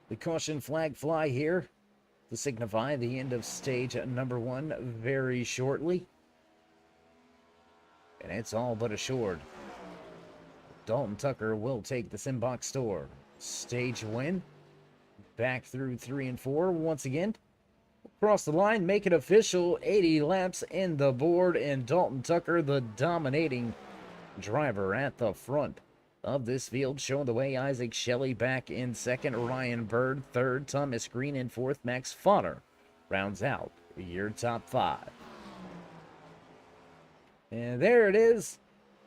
the caution flag fly here to signify the end of stage number 1 very shortly. And it's all but assured. Dalton Tucker will take the SimBoxStore stage win. Back through 3 and 4 once again. Cross the line, make it official. 80 laps in the board, and Dalton Tucker, the dominating driver at the front of this field, showing the way. Isaac Shelley back in second, Ryan Bird third, Thomas Green in fourth, Max Fodder rounds out your top 5. And there it is.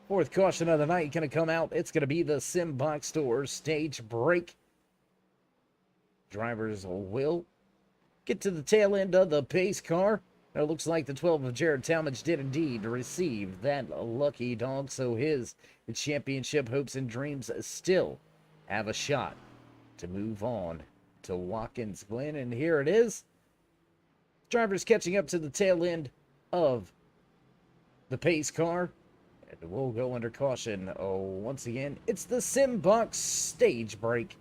4th caution of the night going to come out. It's going to be the SimBoxStore stage break. Drivers will get to the tail end of the pace car. It looks like the 12 of Jared Talmadge did indeed receive that lucky dog, so his championship hopes and dreams still have a shot to move on to Watkins Glen. And here it is. Drivers catching up to the tail end of the pace car. And we'll go under caution. Oh, once again, it's the SimBox stage break.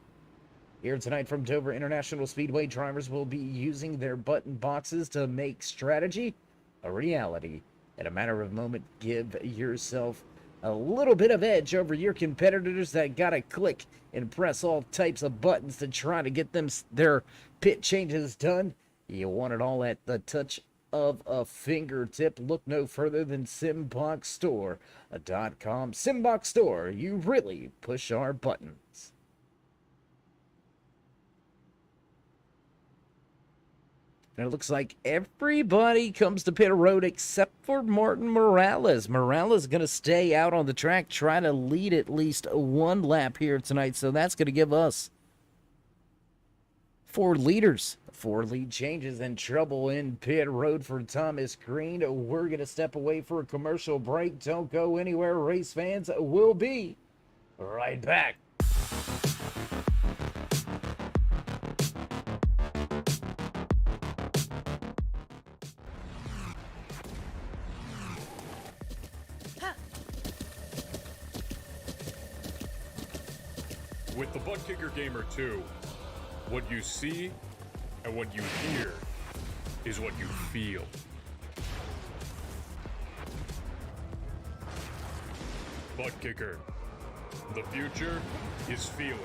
Here tonight from Dover International Speedway, drivers will be using their button boxes to make strategy a reality. In a matter of moment, give yourself a little bit of edge over your competitors that gotta click and press all types of buttons to try to get their pit changes done. You want it all at the touch of a fingertip. Look no further than SimBoxStore.com. SimBoxStore, you really push our buttons. And it looks like everybody comes to pit road except for Martin Morales. Morales going to stay out on the track, try to lead at least one lap here tonight. So that's going to give us 4 leaders, 4 lead changes, and trouble in pit road for Thomas Green. We're going to step away for a commercial break. Don't go anywhere, race fans. We'll be right back. With the Butt Kicker Gamer 2, what you see and what you hear is what you feel. Butt Kicker. The future is feeling.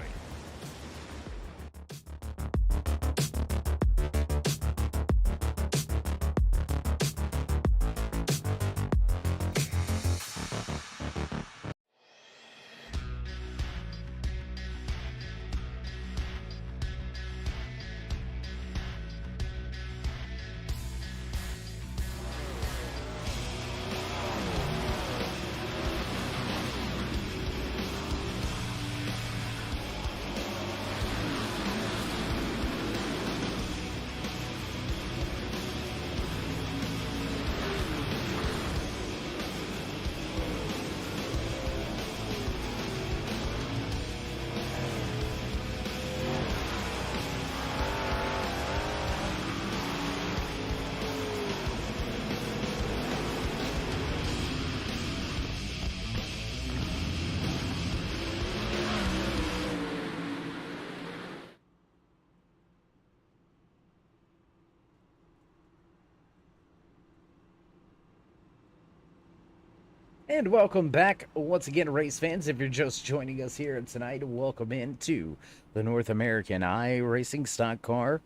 And welcome back once again, race fans. If you're just joining us here tonight, welcome into the North American iRacing Stock Car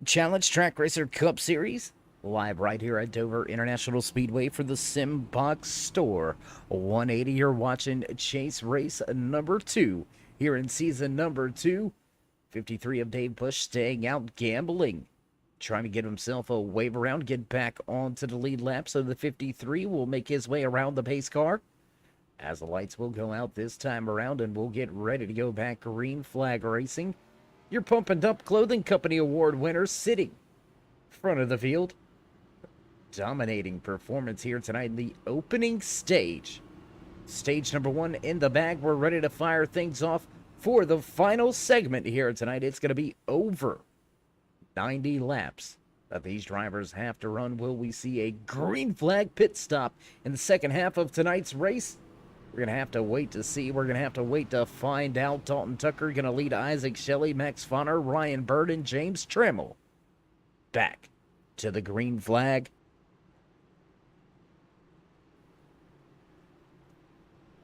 Challenge Track Racer Cup Series, live right here at Dover International Speedway for the SimBoxStore 180. You're watching Chase Race number 2 here in season number 2. 53 of Dave Bush staying out gambling, trying to get himself a wave around, get back onto the lead lap. So the 53 will make his way around the pace car as the lights will go out this time around, and we'll get ready to go back green flag racing. Your Pump and Dump Clothing Company Award winner sitting front of the field. Dominating performance here tonight in the opening stage. Stage number 1 in the bag. We're ready to fire things off for the final segment here tonight. It's going to be over 90 laps that these drivers have to run. Will we see a green flag pit stop in the second half of tonight's race? We're going to have to wait to see. We're going to have to wait to find out. Dalton Tucker going to lead Isaac Shelley, Max Fonner, Ryan Bird, and James Trammell back to the green flag.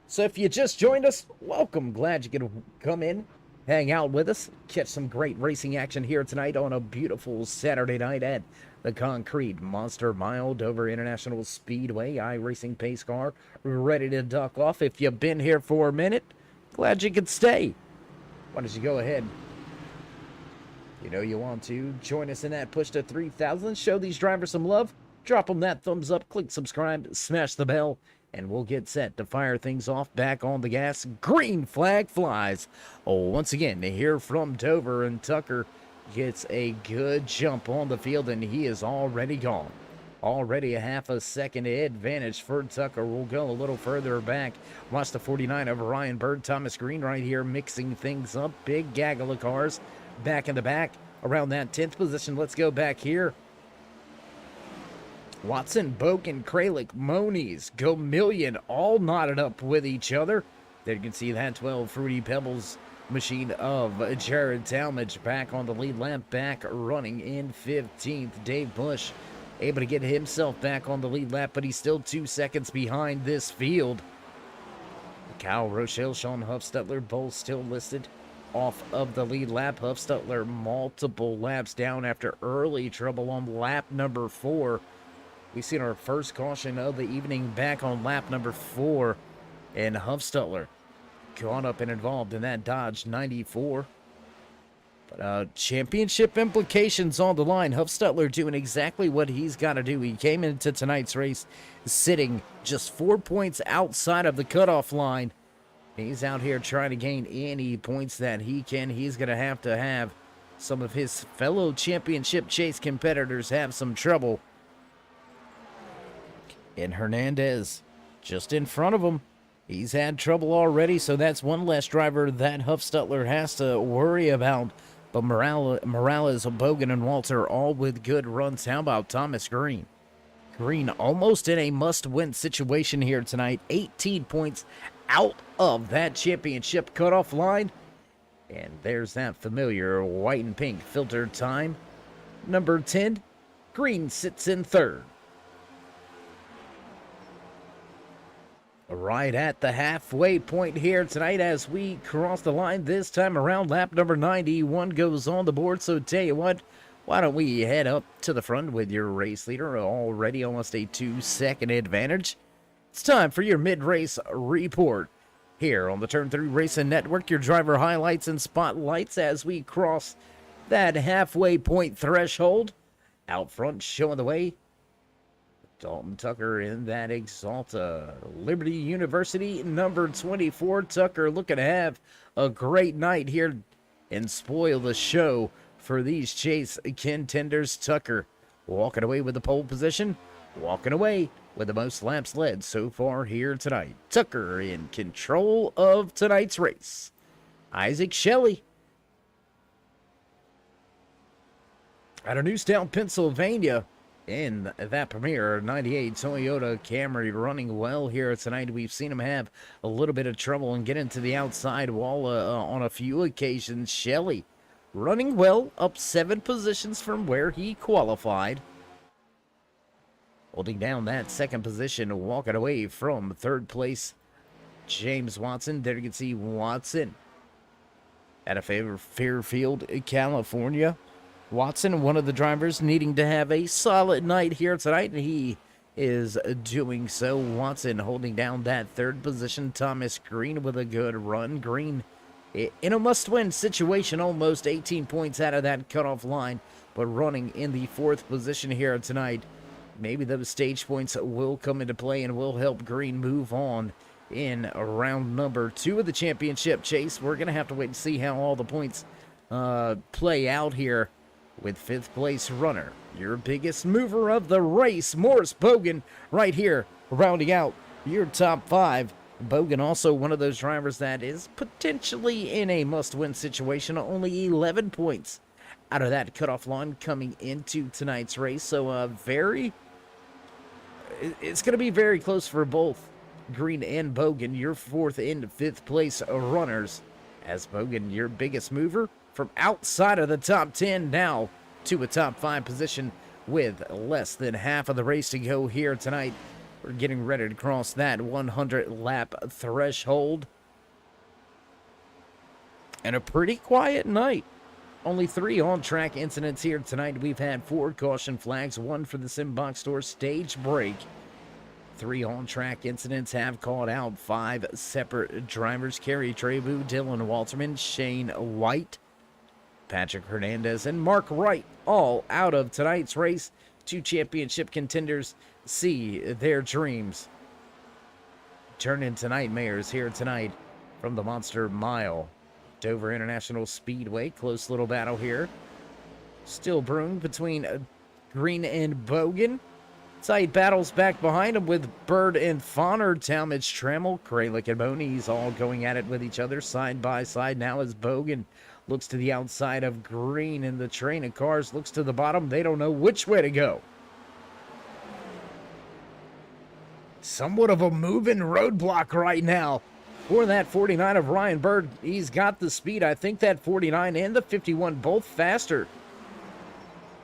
So if you just joined us, welcome. Glad you could come in, hang out with us, catch some great racing action here tonight on a beautiful Saturday night at the Concrete Monster Mile, Dover International Speedway, iRacing pace car, ready to duck off. If you've been here for a minute, glad you could stay. Why don't you go ahead? You know you want to. Join us in that push to 3,000. Show these drivers some love. Drop them that thumbs up. Click subscribe. Smash the bell. And we'll get set to fire things off. Back on the gas. Green flag flies. Oh, once again, to hear from Dover and Tucker. gets a good jump on the field, and he is already gone. Already a half a second advantage for Tucker. We'll go a little further back. Watch the 49 of Ryan Bird. Thomas Green right here mixing things up. Big gaggle of cars back in the back around that 10th position. Let's go back here. Watson, Bogan, Kralik, Moniz, Gomillion all knotted up with each other. There you can see that 12 Fruity Pebbles machine of Jared Talmadge back on the lead lap, back running in 15th. Dave Bush able to get himself back on the lead lap, but he's still 2 seconds behind this field. Kyle Rochelle, Sean Huffstutler, both still listed off of the lead lap. Huffstutler multiple laps down after early trouble on lap number 4. We've seen our first caution of the evening back on lap number 4, and Huffstutler caught up and involved in that Dodge 94. But championship implications on the line. Huffstutler doing exactly what he's got to do. He came into tonight's race sitting just 4 points outside of the cutoff line. He's out here trying to gain any points that he can. He's going to have some of his fellow championship chase competitors have some trouble. And Hernandez just in front of him. He's had trouble already, so that's one less driver that Huffstutler has to worry about. But Morales, Bogan, and Walter all with good runs. How about Thomas Green? Green almost in a must-win situation here tonight. 18 points out of that championship cutoff line. And there's that familiar white and pink filtered time. Number 10, Green sits in third. Right at the halfway point here tonight as we cross the line this time around. Lap number 91 goes on the board. So tell you what, why don't we head up to the front with your race leader, already almost a 2-second advantage. It's time for your mid-race report here on the Turn 3 Racing Network. Your driver highlights and spotlights as we cross that halfway point threshold. Out front showing the way, Dalton Tucker in that Exalta. Liberty University, number 24. Tucker looking to have a great night here and spoil the show for these chase contenders. Tucker walking away with the pole position, walking away with the most laps led so far here tonight. Tucker in control of tonight's race. Isaac Shelley out of Newstown, Pennsylvania, in that Premier 98 Toyota Camry, running well here tonight. We've seen him have a little bit of trouble and get into the outside wall on a few occasions. Shelley running well, up 7 positions from where he qualified. Holding down that second position, walking away from third place, James Watson. There you can see Watson at a Fairfield, California. Watson, one of the drivers needing to have a solid night here tonight, and he is doing so. Watson holding down that third position. Thomas Green with a good run. Green in a must-win situation, almost 18 points out of that cutoff line, but running in the fourth position here tonight. Maybe those stage points will come into play and will help Green move on in round number 2 of the championship chase. We're going to have to wait and see how all the points play out here. With 5th place runner, your biggest mover of the race, Morris Bogan, right here, rounding out your top 5. Bogan also one of those drivers that is potentially in a must-win situation. Only 11 points out of that cutoff line coming into tonight's race. So it's going to be very close for both Green and Bogan, your 4th and 5th place runners. As Bogan, your biggest mover, from outside of the top 10 now to a top 5 position with less than half of the race to go here tonight. We're getting ready to cross that 100 lap threshold. And a pretty quiet night. Only 3 on-track incidents here tonight. We've had 4 caution flags, 1 for the SimBoxStore stage break. 3 on-track incidents have called out 5 separate drivers. Kerry Trebu, Dylan Walterman, Shane White, Patrick Hernandez, and Mark Wright, all out of tonight's race. 2 championship contenders see their dreams turn into nightmares here tonight from the Monster Mile. Dover International Speedway, close little battle here Still brewing between Green and Bogan. Tight battles back behind him with Bird and Fawner. Talmadge, Trammell, Kralik, and Moniz all going at it with each other side by side. Now as Bogan looks to the outside of Green, and the train of cars looks to the bottom. They don't know which way to go. Somewhat of a moving roadblock right now for that 49 of Ryan Bird. He's got the speed. I think that 49 and the 51 both faster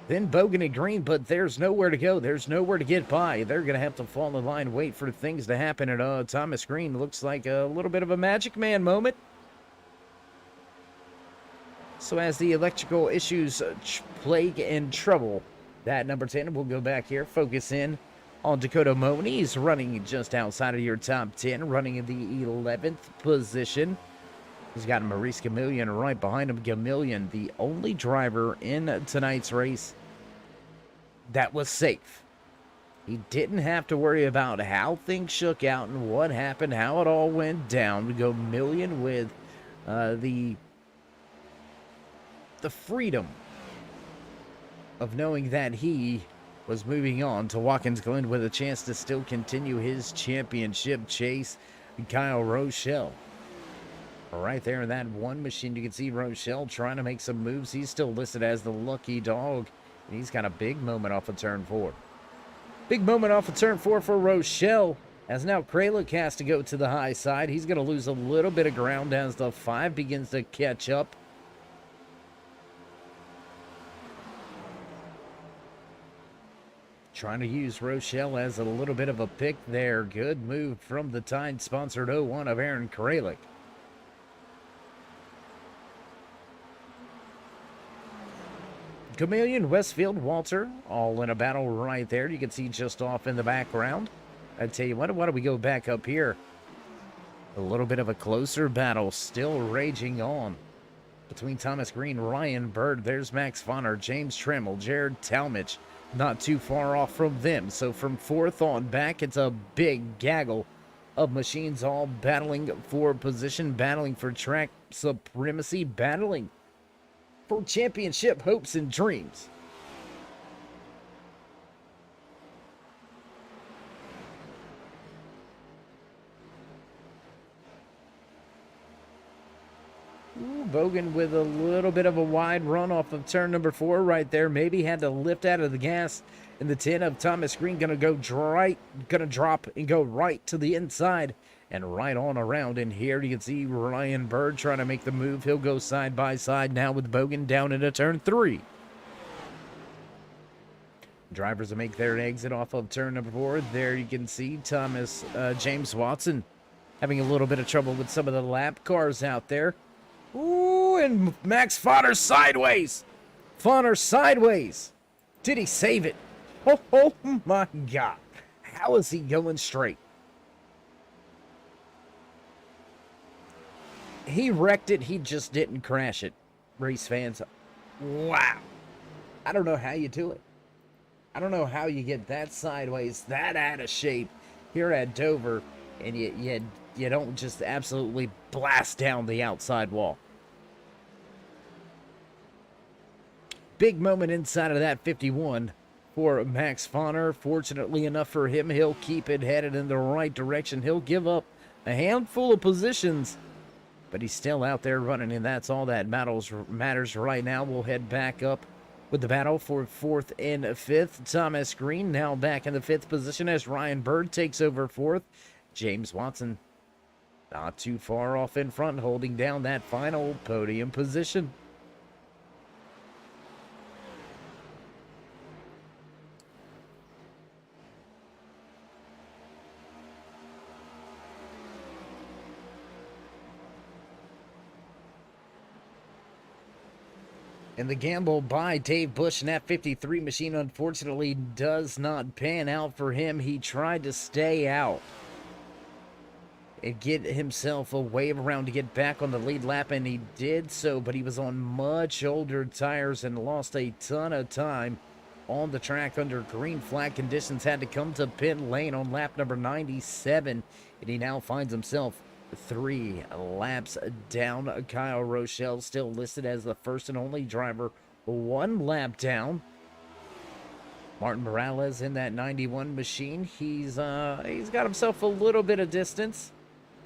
than Bogan and Green, but there's nowhere to go. There's nowhere to get by. They're going to have to fall in line, wait for things to happen. And Thomas Green looks like a little bit of a Magic Man moment. So as the electrical issues plague and trouble, that number 10 will go back here, focus in on Dakota Moniz, running just outside of your top 10, running in the 11th position. He's got Maurice Gamillion right behind him. Gamillion, the only driver in tonight's race that was safe. He didn't have to worry about how things shook out and what happened, how it all went down. We go Gamillion with the freedom of knowing that he was moving on to Watkins Glen with a chance to still continue his championship chase. Kyle Rochelle right there in that one machine. You can see Rochelle trying to make some moves. He's still listed as the lucky dog, and he's got a big moment off of turn 4. Big moment off of turn 4 for Rochelle, as now Kralik has to go to the high side. He's going to lose a little bit of ground as the 5 begins to catch up. Trying to use Rochelle as a little bit of a pick there. Good move from the Tide-sponsored 01 of Aaron Kralik. Chameleon, Westfield, Walter, all in a battle right there. You can see just off in the background. I tell you what, why don't we go back up here? A little bit of a closer battle still raging on between Thomas Green, Ryan Bird. There's Max Fawner, James Trammell, Jared Talmadge. Not too far off from them. So from 4th on back, it's a big gaggle of machines all battling for position, battling for track supremacy, battling for championship hopes and dreams. Bogan with a little bit of a wide run off of turn number 4 right there. Maybe had to lift out of the gas. And the 10 of Thomas Green gonna drop and go right to the inside and right on around. And here you can see Ryan Bird trying to make the move. He'll go side by side now with Bogan down into turn 3. Drivers will make their exit off of turn number 4. There you can see James Watson having a little bit of trouble with some of the lap cars out there. Ooh, and Max Fawner sideways. Fawner sideways. Did he save it? Oh my God. How is he going straight? He wrecked it. He just didn't crash it. Race fans. Wow. I don't know how you do it. I don't know how you get that sideways, that out of shape here at Dover, and you don't just absolutely blast down the outside wall. Big moment inside of that 51 for Max Fawner. Fortunately enough for him, he'll keep it headed in the right direction. He'll give up a handful of positions, but he's still out there running, and that's all that matters right now. We'll head back up with the battle for 4th and 5th. Thomas Green now back in the 5th position as Ryan Bird takes over 4th. James Watson not too far off in front, holding down that final podium position. And the gamble by Dave Bush in that 53 machine unfortunately does not pan out for him. He tried to stay out and get himself a wave around to get back on the lead lap, and he did so, but he was on much older tires and lost a ton of time on the track under green flag conditions. Had to come to pit lane on lap number 97, and he now finds himself 3 laps down. Kyle Rochelle still listed as the first and only driver 1 lap down. Martin Morales in that 91 machine. He's got himself a little bit of distance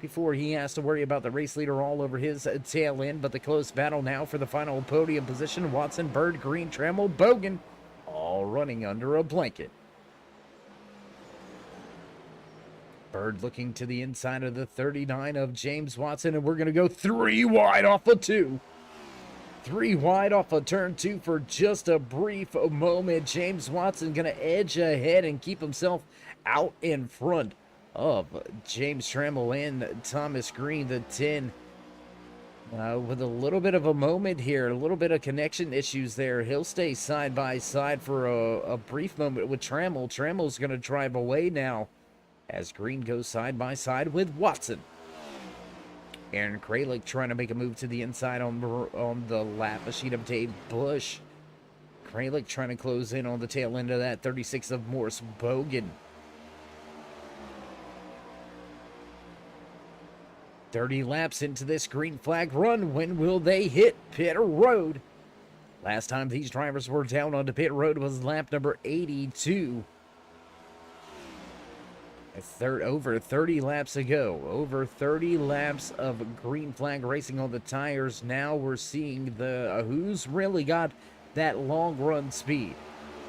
before he has to worry about the race leader all over his tail end. But the close battle now for the final podium position. Watson, Bird, Green, Trammell, Bogan, all running under a blanket. Bird looking to the inside of the 39 of James Watson, and we're going to go 3 wide off of 2. 3 wide off of turn 2 for just a brief moment. James Watson going to edge ahead and keep himself out in front of James Trammell and Thomas Green, the 10. With a little bit of a moment here, a little bit of connection issues there. He'll stay side by side for a brief moment with Trammell. Trammell's going to drive away now as Green goes side by side with Watson. Aaron Kralik trying to make a move to the inside on the lap machine of Dave Bush. Kralik trying to close in on the tail end of that 36 of Morse Bogan. 30 laps into this green flag run. When will they hit pit road? Last time these drivers were down onto pit road was lap number 82. Over 30 laps ago. Over 30 laps of green flag racing on the tires. Now we're seeing who's really got that long run speed.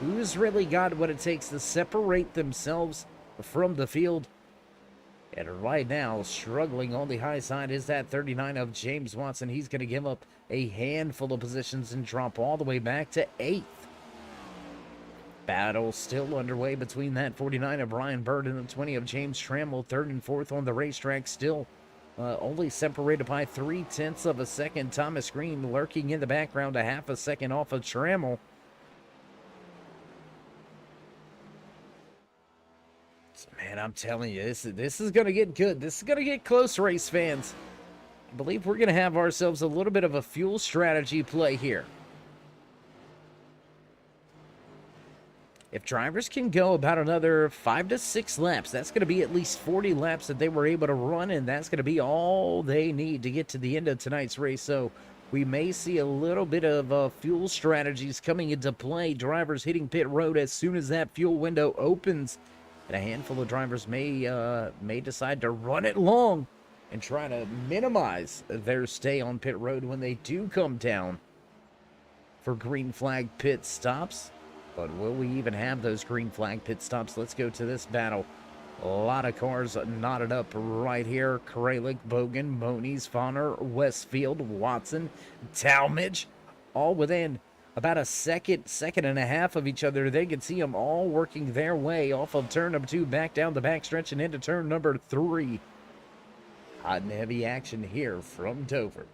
Who's really got what it takes to separate themselves from the field. And right now, struggling on the high side is that 39 of James Watson. He's going to give up a handful of positions and drop all the way back to 8th. Battle still underway between that 49 of Brian Bird and the 20 of James Trammell. 3rd and 4th on the racetrack, still only separated by 0.3 of a second. Thomas Green lurking in the background, a half a second off of Trammell. So, man, I'm telling you, this is going to get good. This is going to get close, race fans. I believe we're going to have ourselves a little bit of a fuel strategy play here. If drivers can go about another 5 to 6 laps, that's going to be at least 40 laps that they were able to run, and that's going to be all they need to get to the end of tonight's race. So we may see a little bit of fuel strategies coming into play. Drivers hitting pit road as soon as that fuel window opens, and a handful of drivers may decide to run it long and try to minimize their stay on pit road when they do come down for green flag pit stops. But will we even have those green flag pit stops? Let's go to this battle. A lot of cars knotted up right here. Kralik, Bogan, Moniz, Fonner, Westfield, Watson, Talmadge, all within about a second and a half of each other. They can see them all working their way off of turn number 2, back down the backstretch and into turn number 3. Hot and heavy action here from Dover.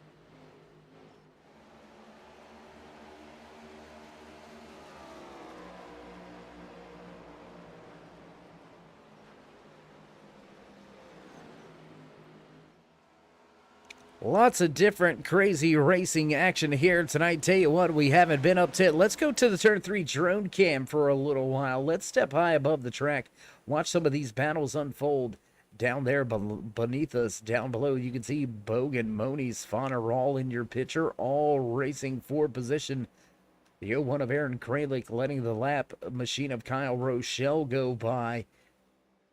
Lots of different crazy racing action here tonight. Tell you what, we haven't been up to it. Let's go to the turn 3 drone cam for a little while. Let's step high above the track. Watch some of these battles unfold down there beneath us. Down below, you can see Bogan, Moniz, Fonner all in your picture, all racing for position. The 01 of Aaron Kralik letting the lap machine of Kyle Rochelle go by.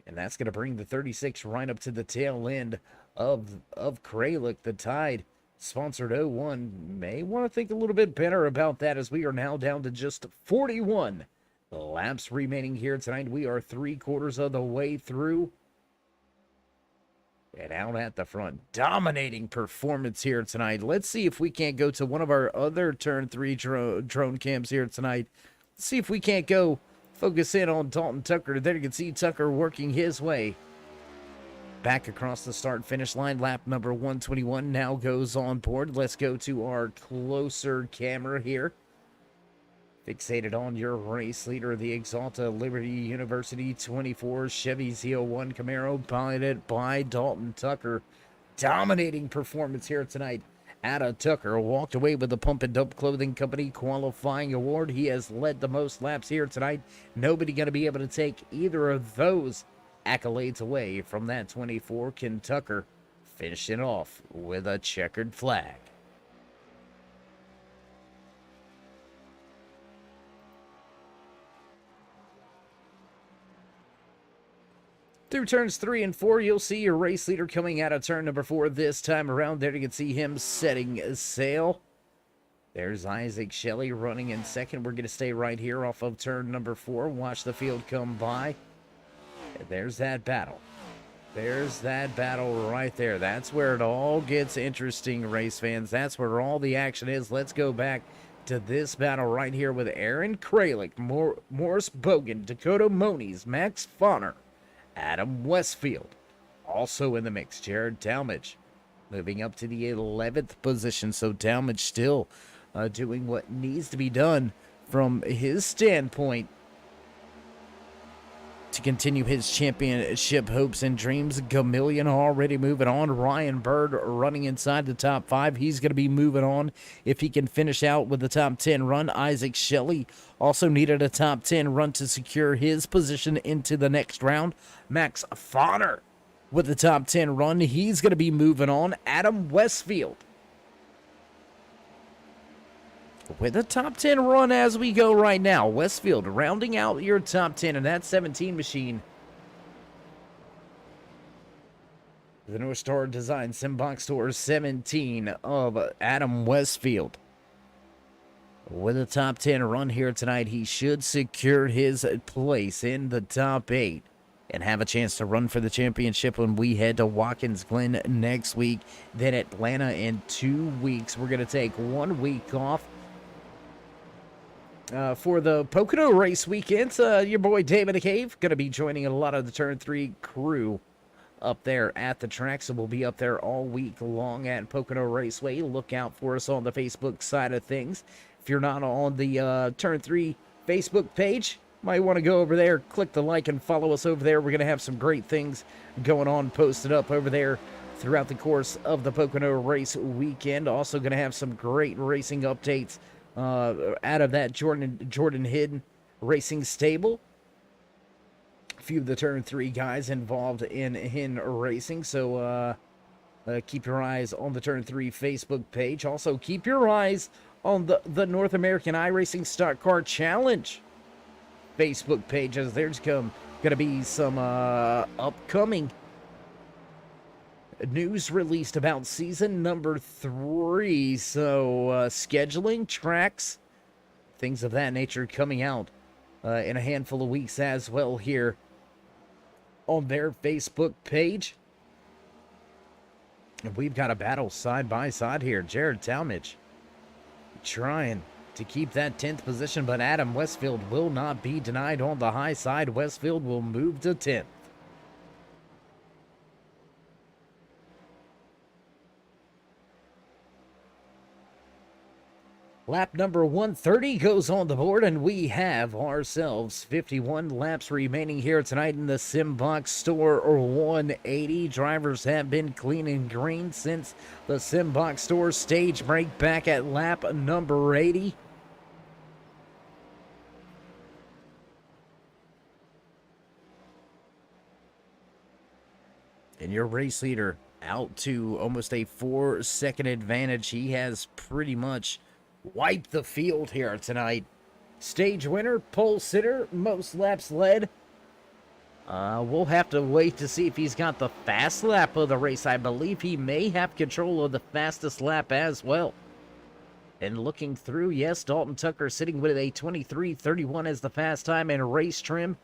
And that's going to bring the 36 right up to the tail end of Kralik. The Tide sponsored 01 may want to think a little bit better about that, as we are now down to just 41 laps remaining here tonight. We are 3/4 of the way through. And out at the front, dominating performance here tonight. Let's see if we can't go to one of our other turn 3 drone cams here tonight. Let's see if we can't go focus in on Dalton Tucker. There you can see Tucker working his way back across the start-finish line. Lap number 121 now goes on board. Let's go to our closer camera here. Fixated on your race leader, the Exalta Liberty University 24 Chevy Z01 Camaro, piloted by Dalton Tucker. Dominating performance here tonight. Ada Tucker walked away with the Pump and Dump Clothing Company qualifying award. He has led the most laps here tonight. Nobody going to be able to take either of those accolades away from that 24. Ken Tucker finishing off with a checkered flag. Through turns 3 and 4, you'll see your race leader coming out of turn number 4 this time around. There you can see him setting sail. There's Isaac Shelley running in second. We're going to stay right here off of turn number 4. Watch the field come by. And there's that battle. There's that battle right there. That's where it all gets interesting, race fans. That's where all the action is. Let's go back to this battle right here with Aaron Kralik, Morris Bogan, Dakota Moniz, Max Fonner, Adam Westfield. Also in the mix, Jared Talmadge moving up to the 11th position. So Talmadge still doing what needs to be done from his standpoint to continue his championship hopes and dreams. Gamillion already moving on. Ryan Bird running inside the top 5. He's going to be moving on if he can finish out with the top 10 run. Isaac Shelley also needed a top 10 run to secure his position into the next round. Max Fonner with the top 10 run. He's going to be moving on. Adam Westfield with a top 10 run as we go right now. Westfield rounding out your top 10 in that 17 machine. The North Star Design SimBoxStore 17 of Adam Westfield. With a top 10 run here tonight, he should secure his place in the top 8 and have a chance to run for the championship when we head to Watkins Glen next week. Then Atlanta in 2 weeks. We're going to take 1 week off for the Pocono race weekend. Your boy David Cave going to be joining a lot of the Turn 3 crew up there at the track, so we'll be up there all week long at Pocono Raceway. Look out for us on the Facebook side of things. If you're not on the Turn 3 Facebook page, might want to go over there, click the like, and follow us over there. We're going to have some great things going on posted up over there throughout the course of the Pocono race weekend. Also going to have some great racing updates out of that Jordan Hidden Racing stable. A few of the Turn 3 guys involved in racing, so keep your eyes on the Turn 3 Facebook page. Also, keep your eyes on the North American iRacing Stock Car Challenge Facebook page, as there's going to be some upcoming news released about season number 3. So scheduling, tracks, things of that nature coming out in a handful of weeks as well here on their Facebook page. And we've got a battle side by side here. Jared Talmadge trying to keep that 10th position, but Adam Westfield will not be denied on the high side. Westfield will move to 10th. Lap number 130 goes on the board, and we have ourselves 51 laps remaining here tonight in the SimBoxStore 180. Drivers have been clean and green since the SimBoxStore stage break back at lap number 80. And your race leader out to almost a 4-second advantage. He has pretty much wiped the field here tonight. Stage winner, pole sitter, most laps led. We'll have to wait to see if he's got the fast lap of the race. I believe he may have control of the fastest lap as well. And looking through, yes, Dalton Tucker sitting with a 23:31 as the fast time and race trim.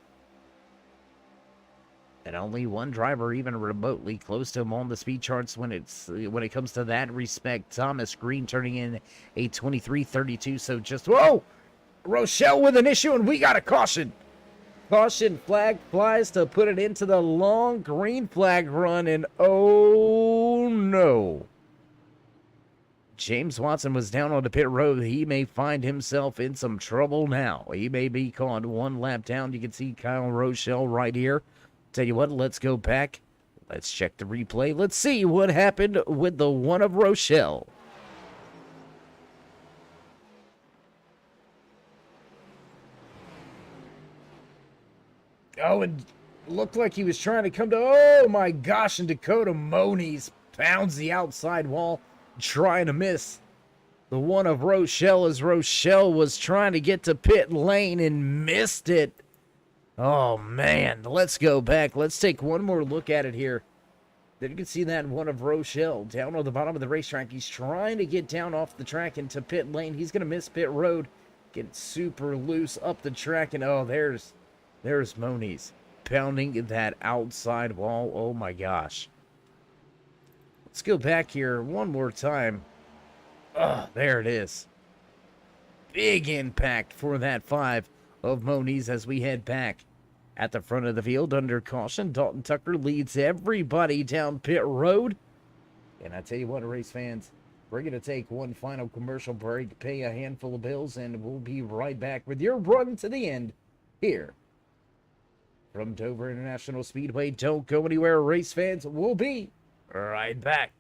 And only one driver even remotely close to him on the speed charts when it comes to that respect. Thomas Green turning in a 23:32. So just, whoa! Rochelle with an issue, and we got a caution. Caution flag flies to put it into the long green flag run, and oh no. James Watson was down on the pit road. He may find himself in some trouble now. He may be caught 1 lap down. You can see Kyle Rochelle right here. Tell you what, let's go back. Let's check the replay. Let's see what happened with the one of Rochelle. Oh, and looked like he was trying to come to, oh my gosh, and Dakota Moniz pounds the outside wall, trying to miss the one of Rochelle as Rochelle was trying to get to pit lane and missed it. Oh, man. Let's go back. Let's take one more look at it here. Then you can see that one of Rochelle down on the bottom of the racetrack. He's trying to get down off the track into pit lane. He's going to miss pit road. Get super loose up the track. And, oh, there's Moniz pounding that outside wall. Oh, my gosh. Let's go back here one more time. Oh, there it is. Big impact for that 5 of Moniz as we head back. At the front of the field, under caution, Dalton Tucker leads everybody down pit road. And I tell you what, race fans, we're going to take one final commercial break, pay a handful of bills, and we'll be right back with your run to the end here from Dover International Speedway. Don't go anywhere, race fans. We'll be right back.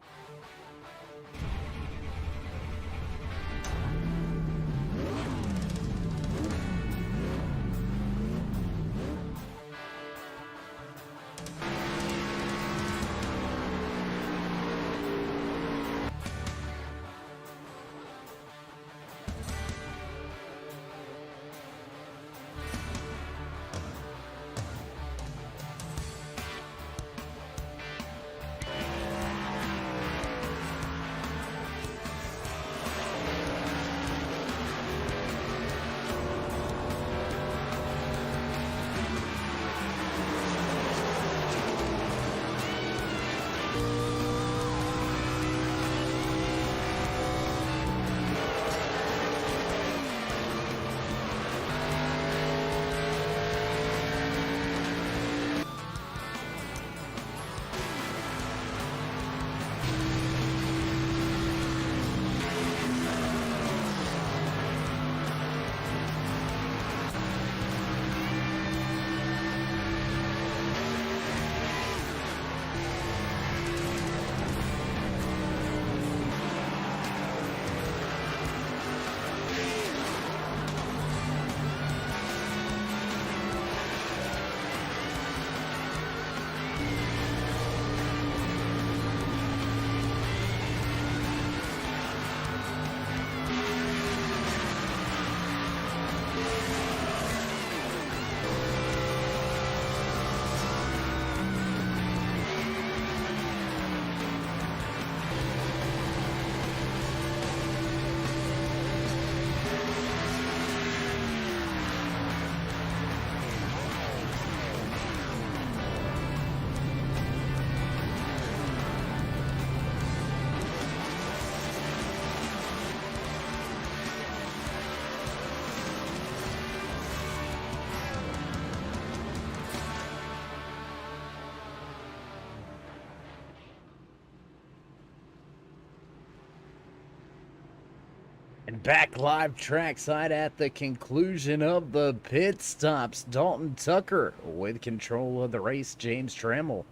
And back live trackside at the conclusion of the pit stops. Dalton Tucker with control of the race. James Trammell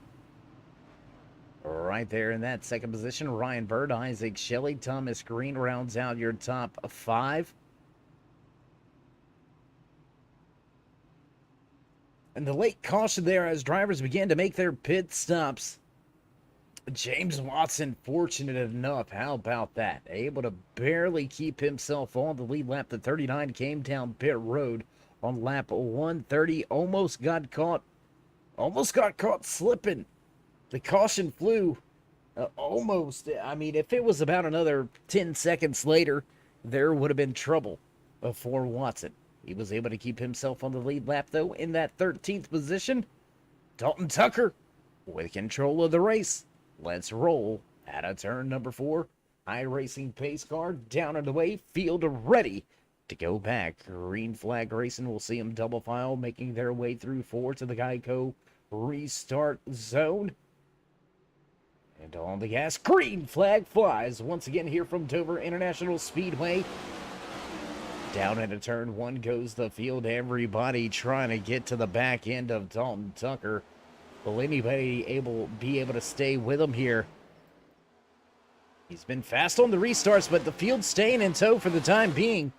right there in that second position. Ryan Bird, Isaac Shelley, Thomas Green rounds out your top 5. And the late caution there as drivers began to make their pit stops. James Watson, fortunate enough, how about that? Able to barely keep himself on the lead lap. The 39 came down pit road on lap 130. Almost got caught slipping. The caution flew almost. I mean, if it was about another 10 seconds later, there would have been trouble for Watson. He was able to keep himself on the lead lap, though, in that 13th position. Dalton Tucker with control of the race. Let's roll out of turn number 4. iRacing pace car down and away. Field ready to go back. Green flag racing. We'll see them double file making their way through 4 to the Geico restart zone. And on the gas, green flag flies once again here from Dover International Speedway. Down into turn 1 goes the field. Everybody trying to get to the back end of Dalton Tucker. Will anybody be able to stay with him here? He's been fast on the restarts, but the field's staying in tow for the time being.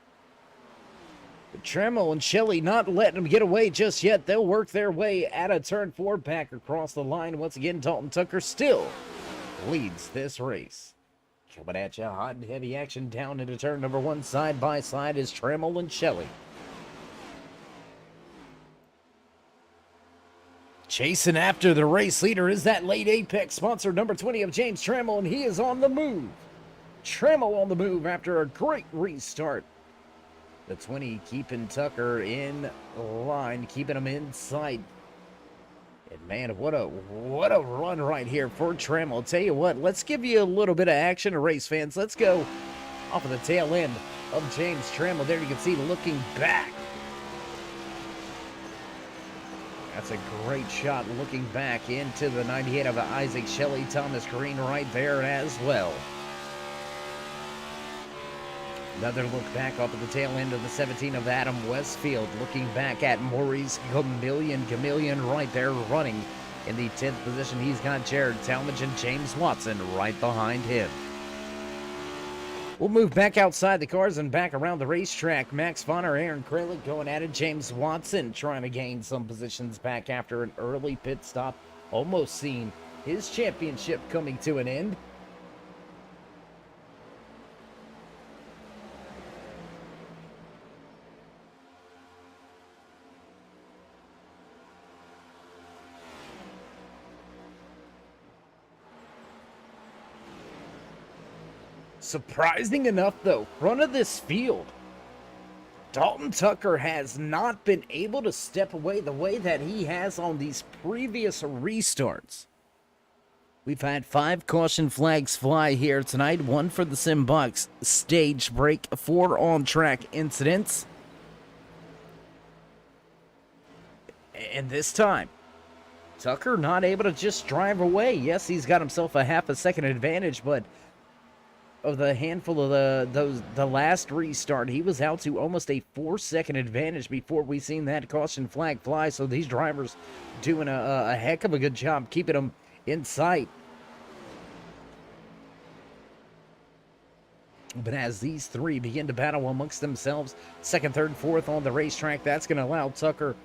But Trammell and Shelley not letting them get away just yet. They'll work their way out of turn 4 back across the line. Once again, Dalton Tucker still leads this race. Coming at you, hot and heavy action down into turn number 1. Side by side is Trammell and Shelley. Chasing after the race leader is that late apex sponsor, number 20 of James Trammell, and he is on the move. Trammell on the move after a great restart. The 20 keeping Tucker in line, keeping him in sight. And man, what a run right here for Trammell. I'll tell you what, let's give you a little bit of action to race fans. Let's go off of the tail end of James Trammell. There you can see looking back. That's a great shot looking back into the 98 of Isaac Shelley. Thomas Green right there as well. Another look back up at the tail end of the 17 of Adam Westfield. Looking back at Maurice Gamillion right there running in the 10th position. He's got Jared Talmadge and James Watson right behind him. We'll move back outside the cars and back around the racetrack. Max Vonner, Aaron Kralik going at it. James Watson trying to gain some positions back after an early pit stop. Almost seen his championship coming to an end. Surprising enough, though, front of this field, Dalton Tucker has not been able to step away the way that he has on these previous restarts. We've had 5 caution flags fly here tonight. 1 for the SimBox stage break, 4 on-track incidents. And this time, Tucker not able to just drive away. Yes, he's got himself a half a second advantage, but of the handful of the last restart, he was out to almost a 4-second advantage before we seen that caution flag fly. So these drivers doing a heck of a good job keeping them in sight. But as these 3 begin to battle amongst themselves, 2nd, 3rd, 4th on the racetrack, that's going to allow Tucker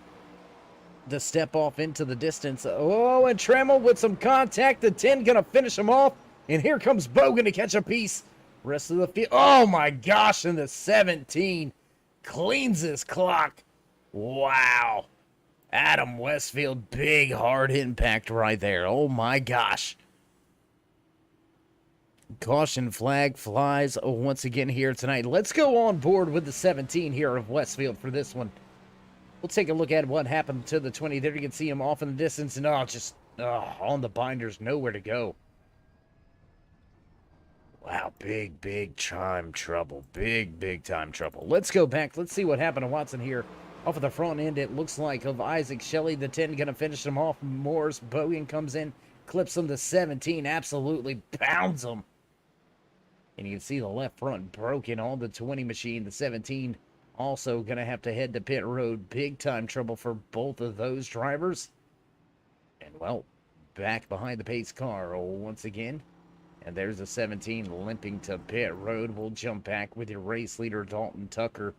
to step off into the distance. Oh, and Trammell with some contact. The 10 going to finish him off. And here comes Bogan to catch a piece. Rest of the field. Oh my gosh, and the 17 cleans his clock. Wow. Adam Westfield, big hard impact right there. Oh my gosh. Caution flag flies once again here tonight. Let's go on board with the 17 here of Westfield for this one. We'll take a look at what happened to the 20. There you can see him off in the distance, and on the binders, nowhere to go. Wow, big time trouble. Big time trouble. Let's go back. Let's see what happened to Watson here. Off of the front end, it looks like of Isaac Shelley. The 10 going to finish him off. Morris Bogan comes in, clips him to 17, absolutely pounds him. And you can see the left front broken on the 20 machine. The 17 also going to have to head to pit road. Big time trouble for both of those drivers. And, well, back behind the pace car once again. And there's a 17 limping to pit road. We'll jump back with your race leader, Dalton Tucker.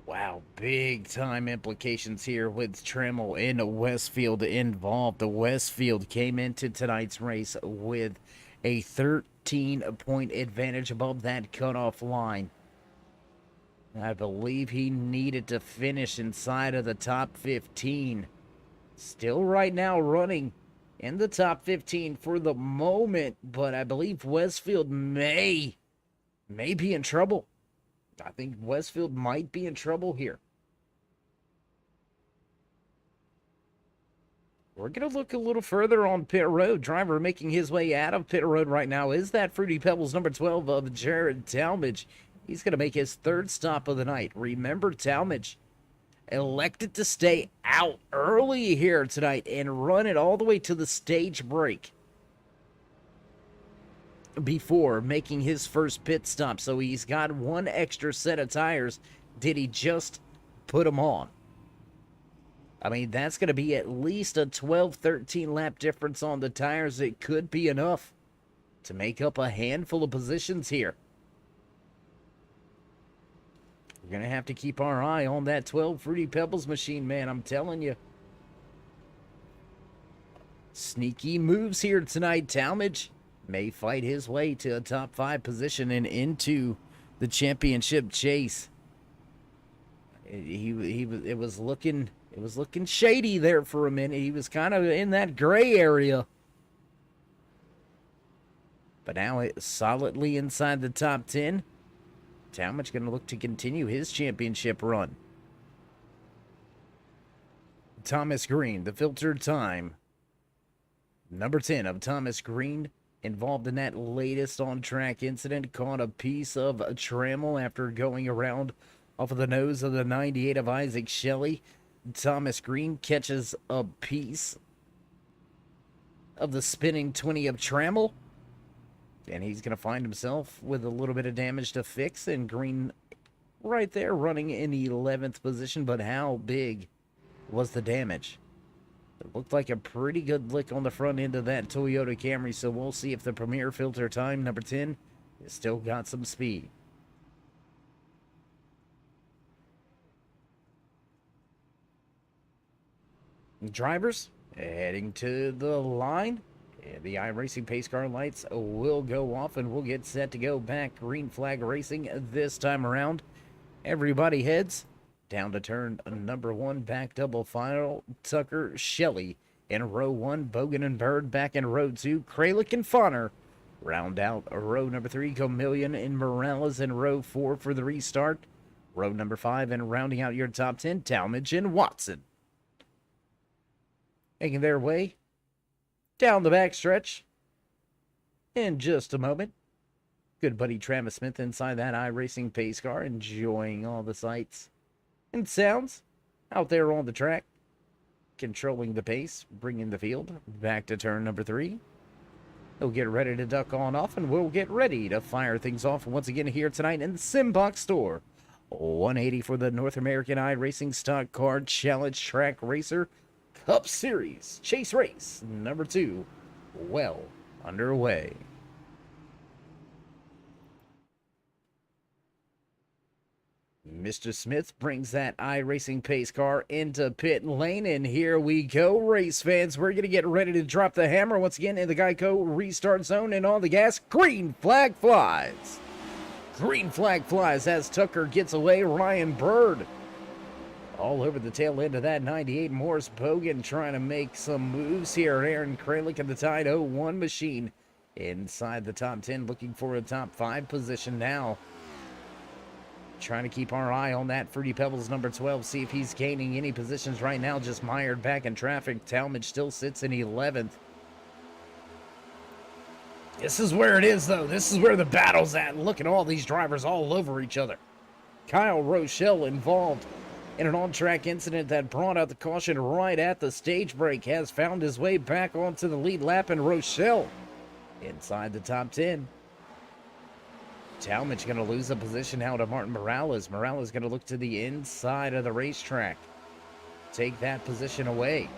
Wow, big time implications here with Trammell and Westfield involved. The Westfield came into tonight's race with a 13-point advantage above that cutoff line. I believe he needed to finish inside of the top 15. Still right now running in the top 15 for the moment, but I believe Westfield may be in trouble. I think Westfield might be in trouble here. We're going to look a little further on pit road. Driver making his way out of pit road right now is that Fruity Pebbles number 12 of Jared Talmadge. He's going to make his 3rd stop of the night. Remember, Talmadge elected to stay out early here tonight and run it all the way to the stage break before making his first pit stop. So he's got 1 extra set of tires. Did he just put them on? I mean, that's going to be at least a 12-13 lap difference on the tires. It could be enough to make up a handful of positions here. We're going to have to keep our eye on that 12 Fruity Pebbles machine, man. I'm telling you. Sneaky moves here tonight. Talmadge may fight his way to a top 5 position and into the championship chase. It was looking shady there for a minute. He was kind of in that gray area. But now it's solidly inside the top 10. Talmadge going to look to continue his championship run. Thomas Green, the filtered time. Number 10 of Thomas Green, involved in that latest on-track incident, caught a piece of a trammel after going around off of the nose of the 98 of Isaac Shelley. Thomas Green catches a piece of the spinning 20 of trammel, and he's going to find himself with a little bit of damage to fix, and Green right there running in 11th position. But how big was the damage? It looked like a pretty good lick on the front end of that Toyota Camry, so we'll see if the Premier Filter Time, number 10, has still got some speed. Drivers heading to the line. And the iRacing pace car lights will go off, and we'll get set to go back. Green flag racing this time around. Everybody heads down to turn number 1, back double final. Tucker, Shelley in row 1. Bogan and Bird back in row 2. Kralik and Fonner round out row number 3. Chameleon and Morales in row 4 for the restart. Row number 5, and rounding out your top 10, Talmadge and Watson. Making their way down the backstretch in just a moment. Good buddy Travis Smith inside that iRacing pace car, enjoying all the sights and sounds out there on the track, controlling the pace, bringing the field back to turn number 3. He'll get ready to duck on off, and we'll get ready to fire things off once again here tonight in the SimBoxStore. 180 for the North American iRacing Stock Car Challenge Track Racer Cup Series Chase Race number 2, well underway. Mr. Smith brings that iRacing pace car into pit lane, and here we go, race fans. We're going to get ready to drop the hammer once again in the Geico restart zone, and on the gas, green flag flies. Green flag flies as Tucker gets away. Ryan Bird all over the tail end of that 98. Morris Bogan trying to make some moves here. Aaron Kralik in the Tide 01 machine inside the top 10, looking for a top 5 position now. Trying to keep our eye on that Fruity Pebbles number 12, see if he's gaining any positions right now. Just mired back in traffic. Talmadge still sits in 11th. This is where it is, though. This is where the battle's at. Look at all these drivers all over each other. Kyle Rochelle involved in an on-track incident that brought out the caution right at the stage break, has found his way back onto the lead lap, and Rochelle inside the top 10. Talmadge going to lose a position now to Martin Morales. Morales going to look to the inside of the racetrack, take that position away.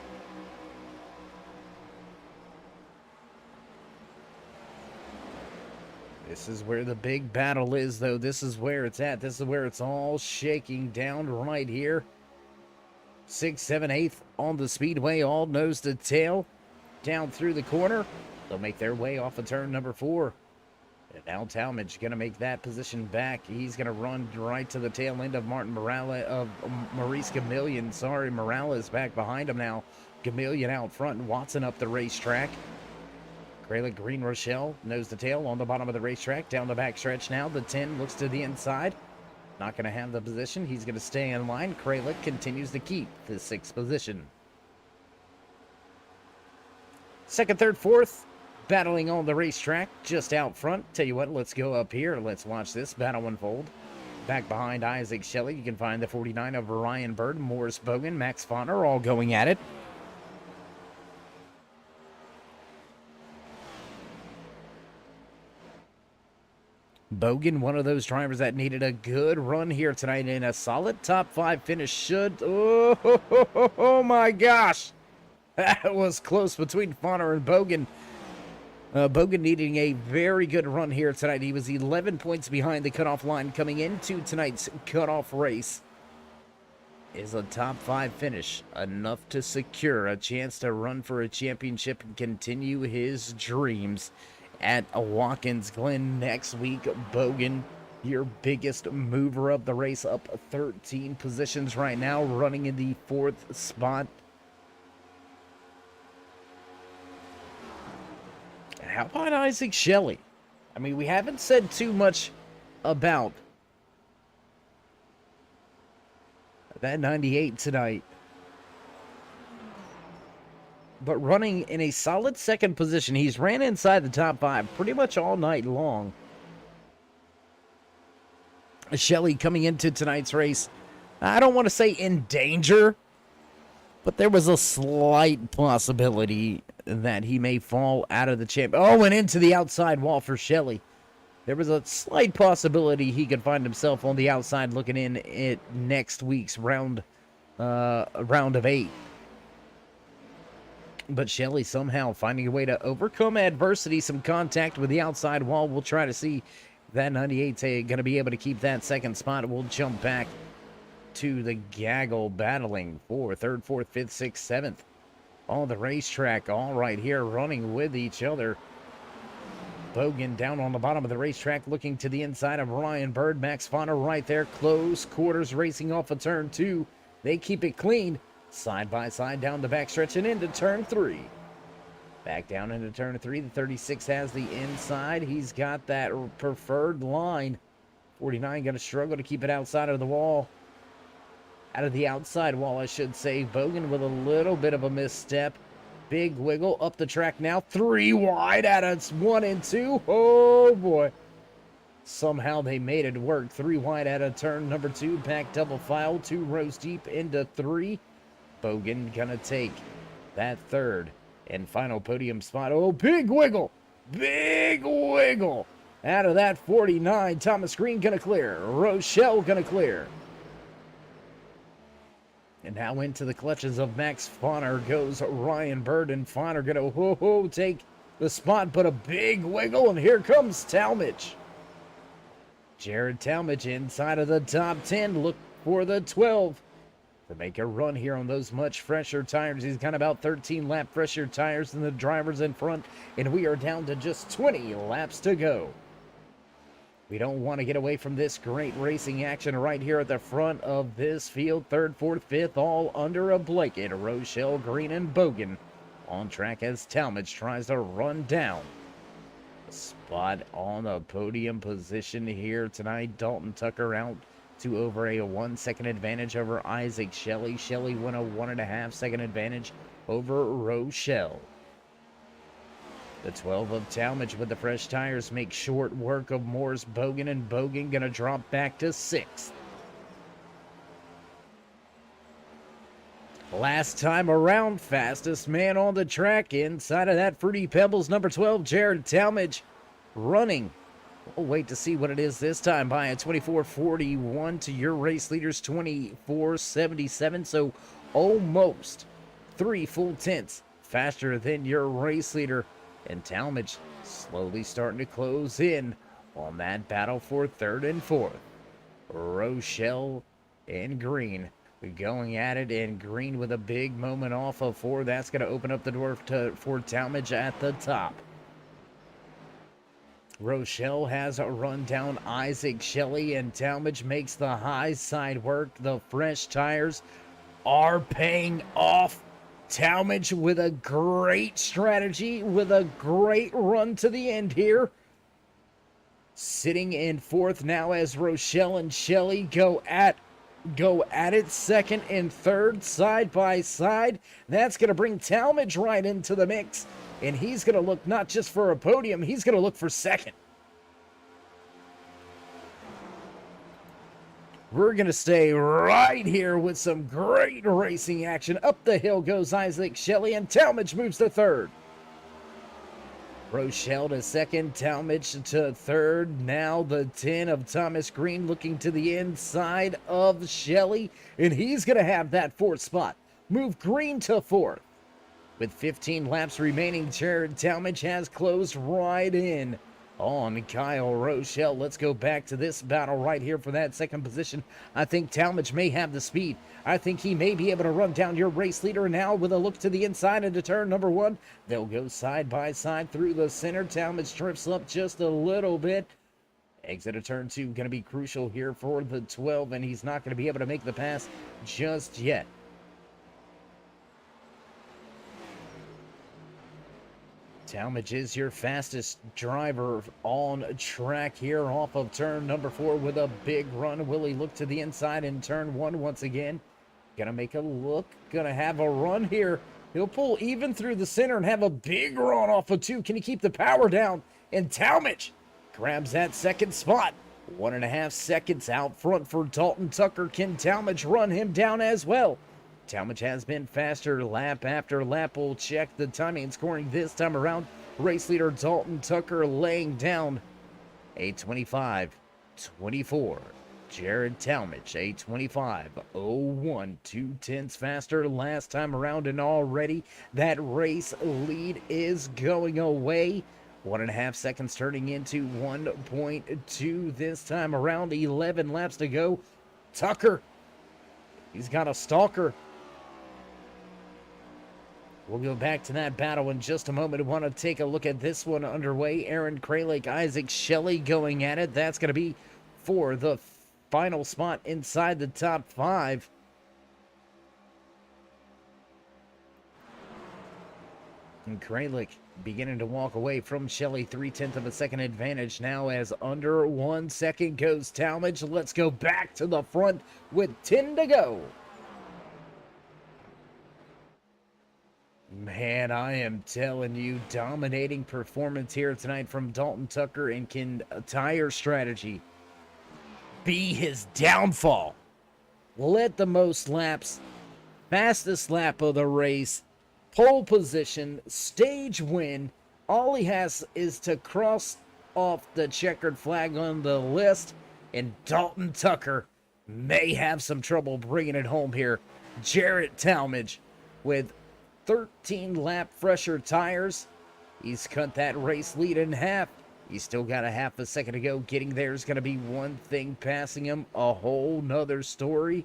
This is where the big battle is, though. This is where it's at. This is where it's all shaking down right here. 6, 7, 8 on the speedway, all nose to tail, down through the corner. They'll make their way off of turn number 4. And now Talmadge going to make that position back. He's going to run right to the tail end of Martin Morales, of Maurice Chameleon. Sorry, Morales back behind him now. Chameleon out front, and Watson up the racetrack. Kralik, Green, Rochelle, nose to tail on the bottom of the racetrack. Down the back stretch now. The 10 looks to the inside. Not going to have the position. He's going to stay in line. Kralik continues to keep the 6th position. 2nd, 3rd, 4th, battling on the racetrack just out front. Tell you what, let's go up here. Let's watch this battle unfold. Back behind Isaac Shelley, you can find the 49 of Ryan Bird, Morris Bogan, Max Fonner, all going at it. Bogan, one of those drivers that needed a good run here tonight, in a solid top 5 finish should. Oh my gosh. That was close between Fonner and Bogan. Bogan needing a very good run here tonight. He was 11 points behind the cutoff line coming into tonight's cutoff race. Is a top 5 finish enough to secure a chance to run for a championship and continue his dreams at Watkins Glen next week. Bogan, your biggest mover of the race, up 13 positions right now, running in the 4th spot. How about Isaac Shelley? I mean, we haven't said too much about that 98 tonight, but running in a solid 2nd position. He's ran inside the top 5 pretty much all night long. Shelley coming into tonight's race, I don't want to say in danger, but there was a slight possibility that he may fall out of the champ. Oh, and into the outside wall for Shelley. There was a slight possibility he could find himself on the outside looking in at next week's round of 8. But Shelley somehow finding a way to overcome adversity, some contact with the outside wall. We'll try to see that 98's going to be able to keep that 2nd spot. We'll jump back to the gaggle battling for 3rd, 4th, 5th, 6th, 7th. On the racetrack, all right here, running with each other. Bogan down on the bottom of the racetrack, looking to the inside of Ryan Bird. Max Fonner right there, close quarters, racing off of turn 2. They keep it clean, side by side down the backstretch and into turn 3. Back down into turn 3, the 36 has the inside. He's got that preferred line. 49 going to struggle to keep it outside of the wall. Out of the outside wall, I should say. Bogan with a little bit of a misstep. Big wiggle up the track now. 3 wide out of 1 and 2. Oh, boy. Somehow they made it work. 3 wide out of turn number 2. Back double file. 2 rows deep into 3. Bogan gonna take that 3rd and final podium spot. Oh, big wiggle. Big wiggle. Out of that 49. Thomas Green gonna clear. Rochelle gonna clear. And now into the clutches of Max Fonner goes Ryan Bird, and Fonner gonna take the spot, but a big wiggle, and here comes Talmadge. Jared Talmadge inside of the top 10, look for the 12 to make a run here on those much fresher tires. He's got about 13 lap fresher tires than the drivers in front, and we are down to just 20 laps to go. We don't want to get away from this great racing action right here at the front of this field. 3rd, 4th, 5th, all under a blanket. Rochelle, Green, and Bogan on track as Talmadge tries to run down a spot on the podium position here tonight. Dalton Tucker out to over a 1 second advantage over Isaac Shelley. Shelley won a 1.5 second advantage over Rochelle. The 12 of Talmadge with the fresh tires make short work of Morris Bogan, and Bogan gonna drop back to 6th. Last time around, fastest man on the track inside of that Fruity Pebbles, number 12, Jared Talmadge, running. We'll wait to see what it is this time by a 24:41 to your race leader's 24:77, so almost 3 full tenths faster than your race leader. And Talmadge slowly starting to close in on that battle for 3rd and 4th. Rochelle and Green going at it, and Green with a big moment off of 4. That's going to open up the door for Talmadge at the top. Rochelle has a run down Isaac Shelley, and Talmadge makes the high side work. The fresh tires are paying off. Talmadge with a great strategy, with a great run to the end here. Sitting in 4th now as Rochelle and Shelley go at it 2nd and 3rd side by side. That's going to bring Talmadge right into the mix, and he's going to look not just for a podium, he's going to look for 2nd. We're going to stay right here with some great racing action. Up the hill goes Isaac Shelley, and Talmadge moves to 3rd. Rochelle to 2nd, Talmadge to 3rd. Now the 10 of Thomas Green looking to the inside of Shelley, and he's going to have that 4th spot. Move Green to 4th. With 15 laps remaining, Jared Talmadge has closed right in on Kyle Rochelle. Let's go back to this battle right here for that second position. I think Talmadge may have the speed. I think he may be able to run down your race leader now with a look to the inside into turn number 1. They'll go side by side through the center. Talmadge drifts up just a little bit. Exit of turn 2 going to be crucial here for the 12, and he's not going to be able to make the pass just yet. Talmadge is your fastest driver on track here off of turn number 4 with a big run. Will he look to the inside in turn 1 once again? Gonna make a look, gonna have a run here. He'll pull even through the center and have a big run off of 2. Can he keep the power down? And Talmadge grabs that second spot. 1.5 seconds out front for Dalton Tucker. Can Talmadge run him down as well? Talmadge has been faster lap after lap. We'll check the timing and scoring this time around. Race leader Dalton Tucker laying down a 25-24. Jared Talmadge, a 25-01. 2/10 faster last time around, and already that race lead is going away. 1.5 seconds turning into 1.2 this time around. 11 laps to go. Tucker, he's got a stalker. We'll go back to that battle in just a moment. I want to take a look at this one underway. Aaron Kralik, Isaac Shelley going at it. That's going to be for the final spot inside the top 5. And Kralik beginning to walk away from Shelley. 3/10 of a second advantage now as under 1 second goes Talmadge. Let's go back to the front with 10 to go. Man, I am telling you, dominating performance here tonight from Dalton Tucker. And can a tire strategy be his downfall? Led the most laps, fastest lap of the race, pole position, stage win. All he has is to cross off the checkered flag on the list, and Dalton Tucker may have some trouble bringing it home here. Jarrett Talmadge with 13 lap fresher tires. He's cut that race lead in half. He's still got a half a second to go. Getting there is going to be one thing. Passing him, a whole nother story.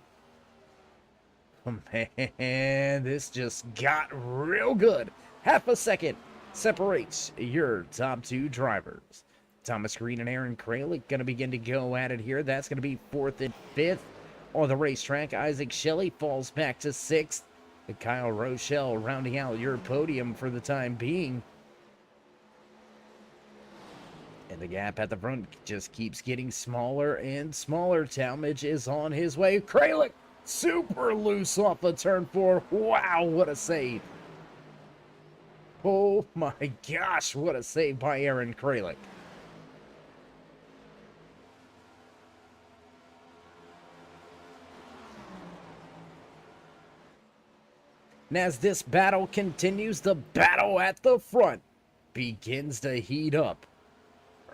Oh, man, this just got real good. Half a second separates your top 2 drivers. Thomas Green and Aaron Kralik going to begin to go at it here. That's going to be 4th and 5th on the racetrack. Isaac Shelley falls back to 6th. Kyle Rochelle rounding out your podium for the time being. And the gap at the front just keeps getting smaller and smaller. Talmadge is on his way. Kralik super loose off of turn 4. Wow, what a save. Oh my gosh, what a save by Aaron Kralik. And as this battle continues, the battle at the front begins to heat up.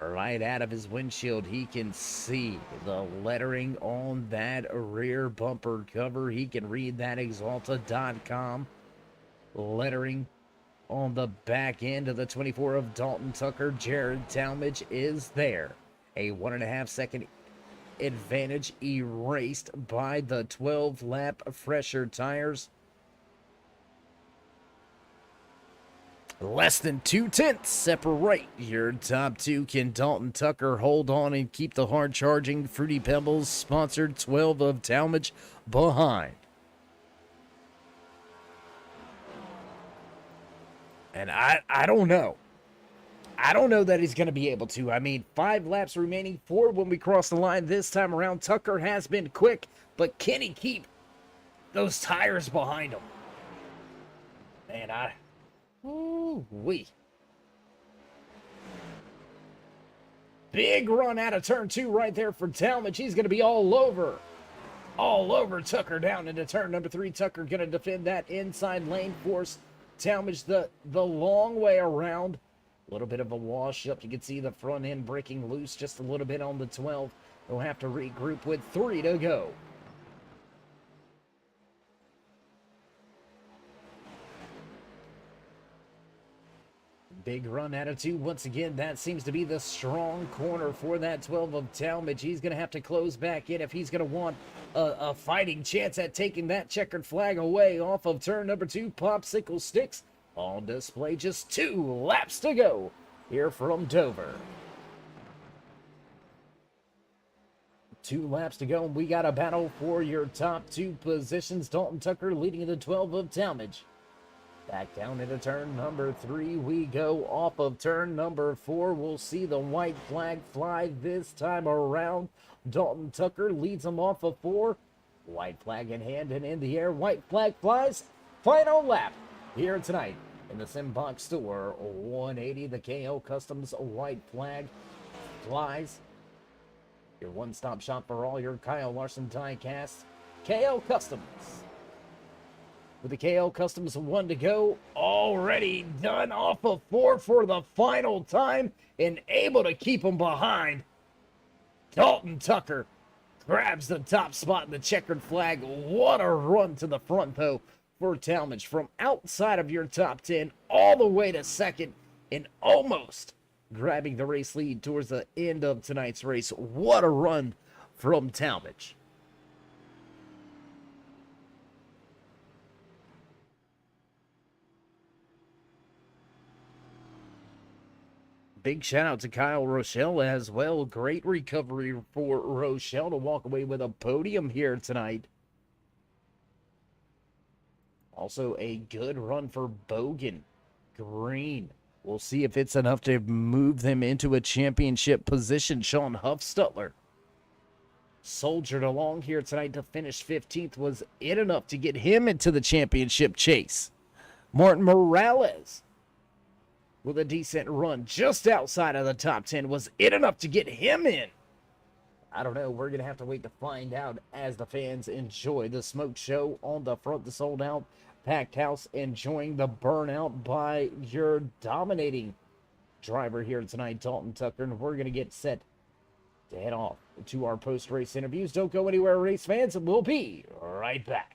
Right out of his windshield, he can see the lettering on that rear bumper cover. He can read that Exalta.com lettering on the back end of the 24 of Dalton Tucker. Jared Talmadge is there. A 1.5 second advantage erased by the 12 lap fresher tires. Less than 2/10 separate your top 2. Can Dalton Tucker hold on and keep the hard-charging Fruity Pebbles sponsored 12 of Talmadge behind? And I don't know. I don't know that he's going to be able to. I mean, 5 laps remaining, 4 when we cross the line this time around. Tucker has been quick, but can he keep those tires behind him? Man, ooh-wee. Big run out of turn 2 right there for Talmadge. He's going to be all over Tucker down into turn number 3. Tucker going to defend that inside lane, force Talmadge the long way around. A little bit of a wash up. You can see the front end breaking loose just a little bit on the 12. They'll have to regroup with 3 to go. Big run attitude. Once again, that seems to be the strong corner for that 12 of Talmadge. He's going to have to close back in if he's going to want a fighting chance at taking that checkered flag away off of turn number 2. Popsicle sticks on display. Just 2 laps to go here from Dover. 2 laps to go, and we got a battle for your top 2 positions. Dalton Tucker leading the 12 of Talmadge. Back down into turn number 3 we go. Off of turn number 4, we'll see the white flag fly this time around. Dalton Tucker leads him off of 4. White flag in hand and in the air. White flag flies. Final lap here tonight in the SimBoxStore 180. The KO Customs white flag flies. Your one-stop shop for all your Kyle Larson diecasts. KO Customs. With the KO Customs 1 to go, already done off of 4 for the final time and able to keep him behind. Dalton Tucker grabs the top spot in the checkered flag. What a run to the front, though, for Talmadge. From outside of your top 10 all the way to second and almost grabbing the race lead towards the end of tonight's race. What a run from Talmadge. Big shout out to Kyle Rochelle as well. Great recovery for Rochelle to walk away with a podium here tonight. Also a good run for Bogan Green. We'll see if it's enough to move them into a championship position. Sean Huffstutler soldiered along here tonight to finish 15th. Was it enough to get him into the championship chase? Martin Morales with a decent run just outside of the top 10. Was it enough to get him in? I don't know. We're going to have to wait to find out as the fans enjoy the smoke show on the front, the sold out packed house, enjoying the burnout by your dominating driver here tonight, Dalton Tucker. And we're going to get set to head off to our post-race interviews. Don't go anywhere, race fans. We'll be right back.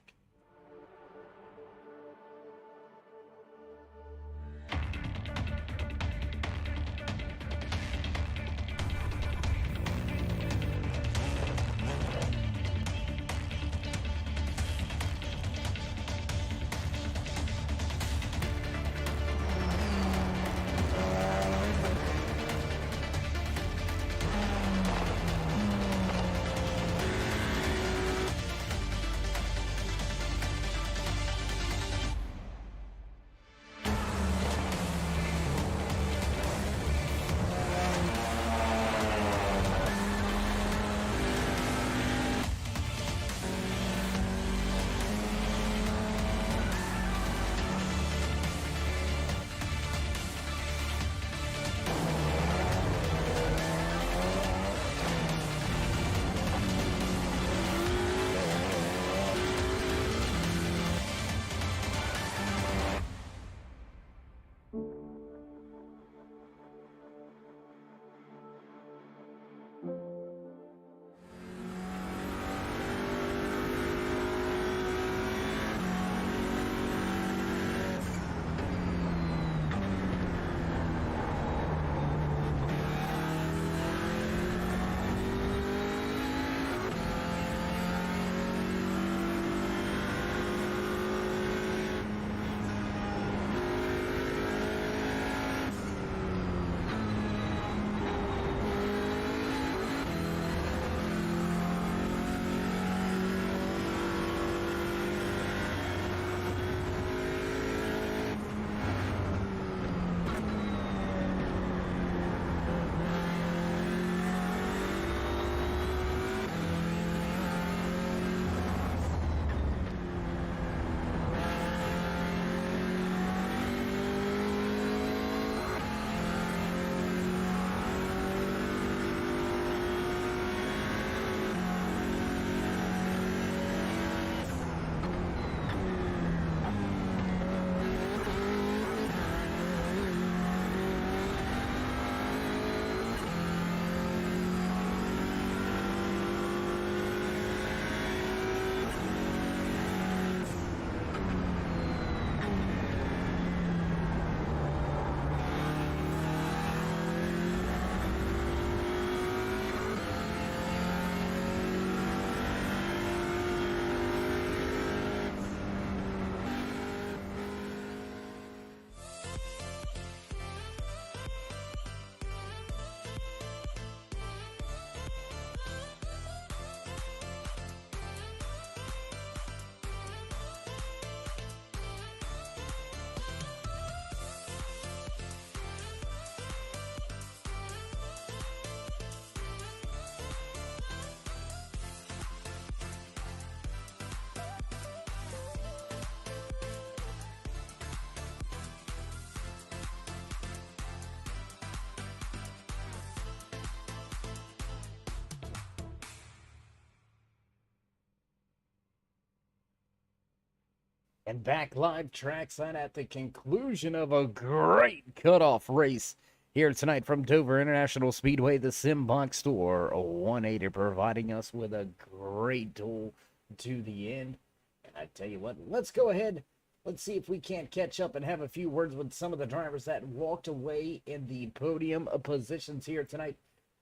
And back live trackside at the conclusion of a great cutoff race here tonight from Dover International Speedway, the SimBoxStore 180 providing us with a great duel to the end. And I tell you what, let's go ahead. Let's see if we can't catch up and have a few words with some of the drivers that walked away in the podium positions here tonight.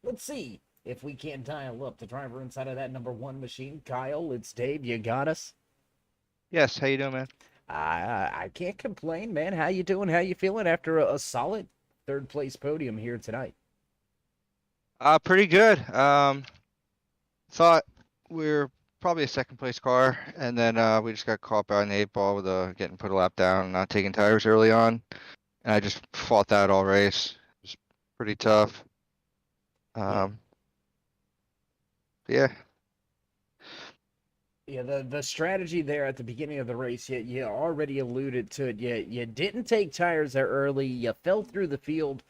Let's see if we can't dial up the driver inside of that number one machine. Kyle, it's Dave. You got us? Yes, how you doing, man? I can't complain, man. How you doing? How you feeling after a solid third place podium here tonight? Pretty good. Thought we were probably a second place car, and then we just got caught by an 8-ball with getting put a lap down and not taking tires early on. And I just fought that all race. It was pretty tough. Yeah. Yeah, the strategy there at the beginning of the race, you already alluded to it. You didn't take tires there early. You fell through the field.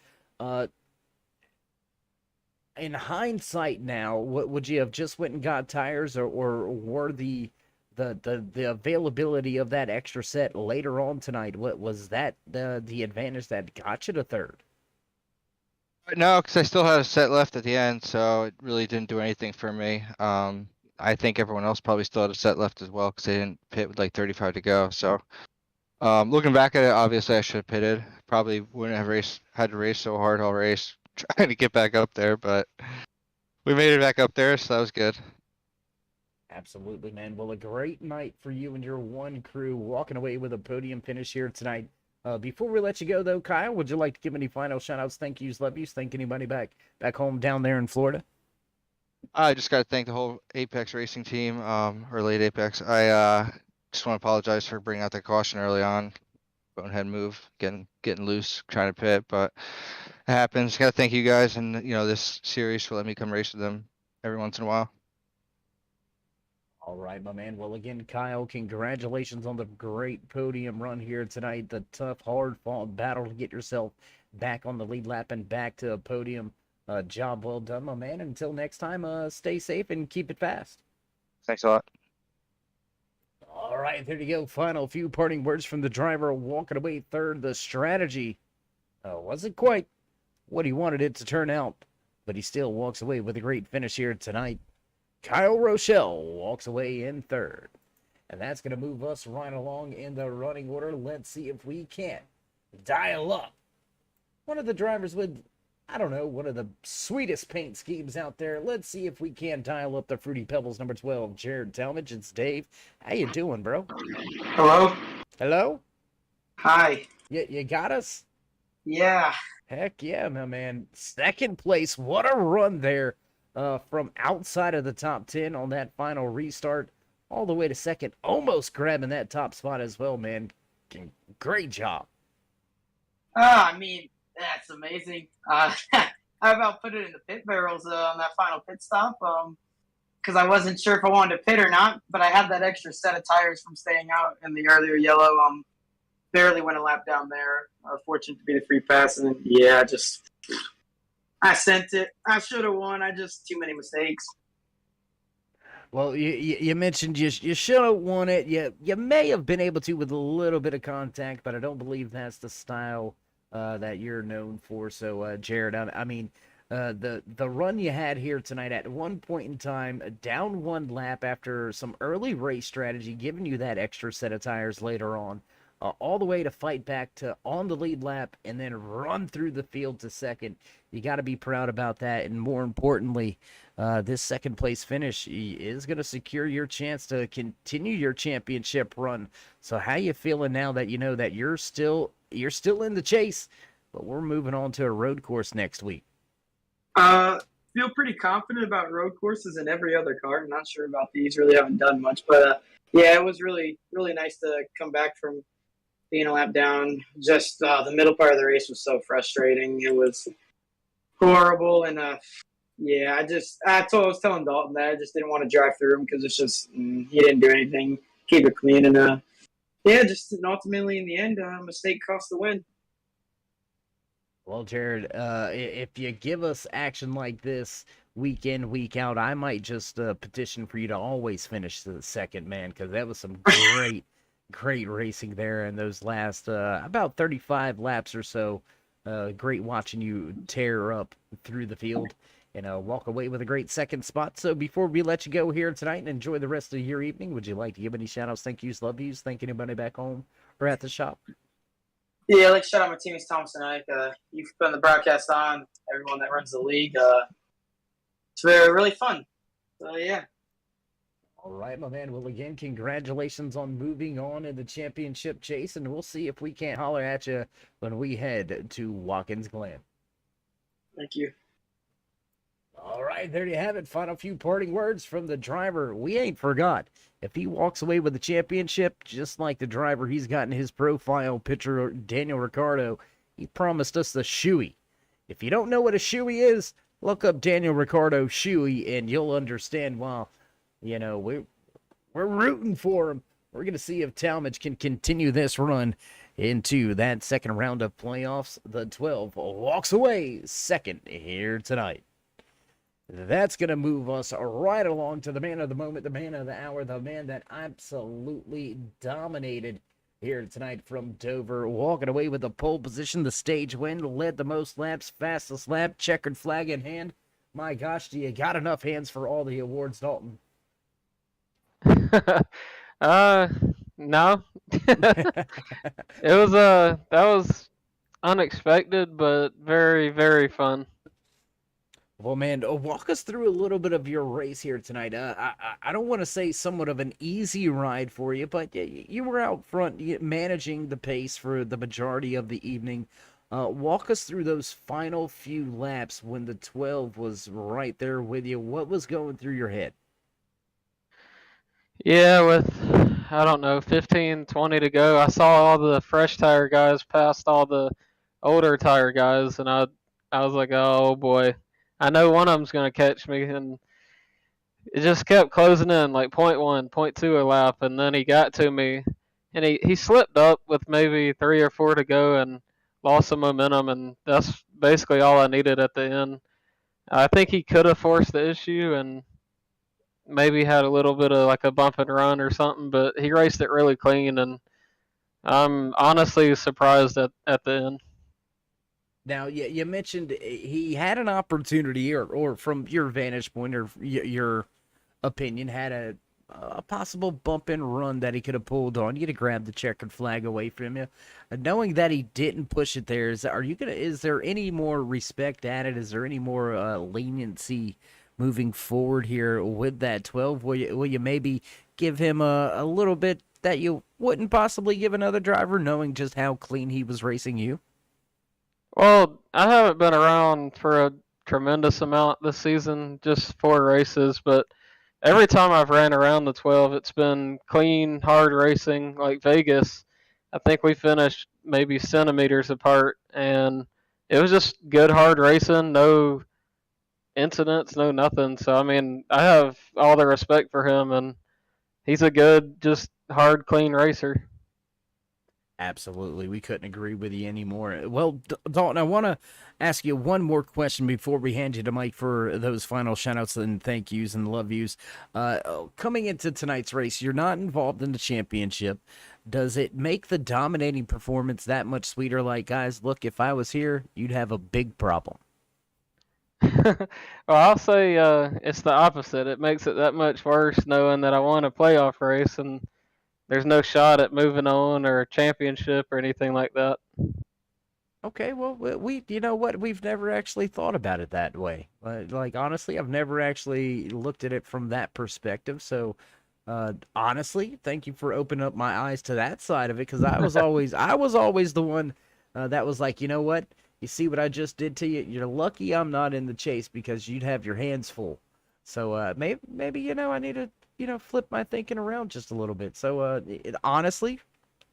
In hindsight now, would you have just went and got tires, or were the availability of that extra set later on tonight? What was that the advantage that got you to third? No, because I still had a set left at the end, so it really didn't do anything for me. I think everyone else probably still had a set left as well because they didn't pit with like 35 to go. So looking back at it, obviously I should have pitted. Probably wouldn't have had to race so hard all race trying to get back up there, but we made it back up there, so that was good. Absolutely, man. Well, a great night for you and your one crew walking away with a podium finish here tonight. Before we let you go, though, Kyle, would you like to give any final shout-outs, thank yous, love yous, thank anybody back home down there in Florida? I just got to thank the whole Apex racing team, or late Apex. I just want to apologize for bringing out the caution early on. Bonehead move, getting loose, trying to pit, but it happens. Got to thank you guys and this series for letting me come race with them every once in a while. All right, my man. Well, again, Kyle, congratulations on the great podium run here tonight. The tough, hard-fought battle to get yourself back on the lead lap and back to a podium. Job well done, my man. Until next time, stay safe and keep it fast. Thanks a lot. All right, there you go. Final few parting words from the driver walking away third. The strategy wasn't quite what he wanted it to turn out, but he still walks away with a great finish here tonight. Kyle Rochelle walks away in third. And that's going to move us right along in the running order. Let's see if we can't dial up one of the drivers with, I don't know, one of the sweetest paint schemes out there. Let's see if we can dial up the Fruity Pebbles number 12, Jared Talmadge. It's Dave. How you doing, bro? Hello? Hello? Hi. You got us? Yeah. Heck yeah, my man. Second place. What a run there from outside of the top 10 on that final restart all the way to second. Almost grabbing that top spot as well, man. Great job. I mean, that's amazing. I about put it in the pit barrels on that final pit stop because I wasn't sure if I wanted to pit or not, but I had that extra set of tires from staying out in the earlier yellow. Barely went a lap down there. Fortunate to be the free pass, and then, yeah, I sent it. I should have won. I just too many mistakes. Well, you mentioned you should have won it. You may have been able to with a little bit of contact, but I don't believe that's the style that you're known for. So, Jared, I mean, the run you had here tonight at one point in time, down one lap after some early race strategy, giving you that extra set of tires later on, all the way to fight back to on the lead lap and then run through the field to second. You got to be proud about that. And more importantly, this second place finish is going to secure your chance to continue your championship run. So how you feeling now that you know that you're still in the chase, but we're moving on to a road course next week? Feel pretty confident about road courses in every other car. I'm not sure about these. Really haven't done much, but yeah, it was really, really nice to come back from being a lap down. Just the middle part of the race was so frustrating. It was horrible, and yeah, I was telling Dalton that I just didn't want to drive through him because it's just he didn't do anything, keep it clean, and yeah, just ultimately in the end, mistake cost the win. Well, Jared, if you give us action like this week in, week out, I might just petition for you to always finish the second, man, because that was some Great racing there in those last about 35 laps or so. Great watching you tear up through the field and walk away with a great second spot. So before we let you go here tonight and enjoy the rest of your evening, would you like to give any shout outs, thank yous, love yous, thank anybody back home or at the shop? Yeah, I'd like to shout out my teammates, Thompson and Ike. You've put the broadcast on, everyone that runs the league. It's really fun. So, yeah. All right, my man. Well, again, congratulations on moving on in the championship chase, and we'll see if we can't holler at you when we head to Watkins Glen. Thank you. All right, there you have it. Final few parting words from the driver. We ain't forgot. If he walks away with the championship, just like the driver he's got in his profile picture, Daniel Ricciardo, he promised us the shoey. If you don't know what a shoey is, look up Daniel Ricciardo shoey, and you'll understand why. You know, we're rooting for him. We're going to see if Talmadge can continue this run into that second round of playoffs. The 12 walks away second here tonight. That's going to move us right along to the man of the moment, the man of the hour, the man that absolutely dominated here tonight from Dover, walking away with the pole position, the stage win, led the most laps, fastest lap, checkered flag in hand. My gosh, do you got enough hands for all the awards, Dalton? No. That was unexpected, but very, very fun. Well, man, walk us through a little bit of your race here tonight. I don't want to say somewhat of an easy ride for you, but you were out front managing the pace for the majority of the evening. Walk us through those final few laps when the 12 was right there with you. What was going through your head? Yeah, with, I don't know, 15, 20 to go, I saw all the fresh tire guys past all the older tire guys, and I was like, oh boy, I know one of them's going to catch me, and it just kept closing in, like 0.1, 0.2 a lap, and then he got to me, and he slipped up with maybe 3 or 4 to go and lost some momentum, and that's basically all I needed at the end. I think he could have forced the issue and maybe had a little bit of like a bump and run or something, but he raced it really clean, and I'm honestly surprised at the end. Now, you mentioned he had an opportunity, or from your vantage point or your opinion, had a possible bump and run that he could have pulled on you to grab the checkered flag away from you. Knowing that he didn't push it there, is there any more respect added? Is there any more leniency moving forward here with that 12? Will you maybe give him a little bit that you wouldn't possibly give another driver, knowing just how clean he was racing you? Well, I haven't been around for a tremendous amount this season, just 4 races, but every time I've ran around the 12, it's been clean, hard racing. Like Vegas, I think we finished maybe centimeters apart, and it was just good, hard racing, no incidents, no nothing. So, I mean, I have all the respect for him, and he's a good, just hard, clean racer. Absolutely. We couldn't agree with you anymore. Well, Dalton, I want to ask you one more question before we hand you the mic for those final shout-outs and thank yous and love yous. Coming into tonight's race, you're not involved in the championship. Does it make the dominating performance that much sweeter? Like, guys, look, if I was here, you'd have a big problem. Well, I'll say it's the opposite. It makes it that much worse knowing that I won a playoff race and there's no shot at moving on or a championship or anything like that. Okay, well, we you know what? We've never actually thought about it that way. Like, honestly, I've never actually looked at it from that perspective. So, honestly, thank you for opening up my eyes to that side of it, because I was always the one that was like, you know what? You see what I just did to you? You're lucky I'm not in the chase, because you'd have your hands full. So maybe I need to flip my thinking around just a little bit. So honestly,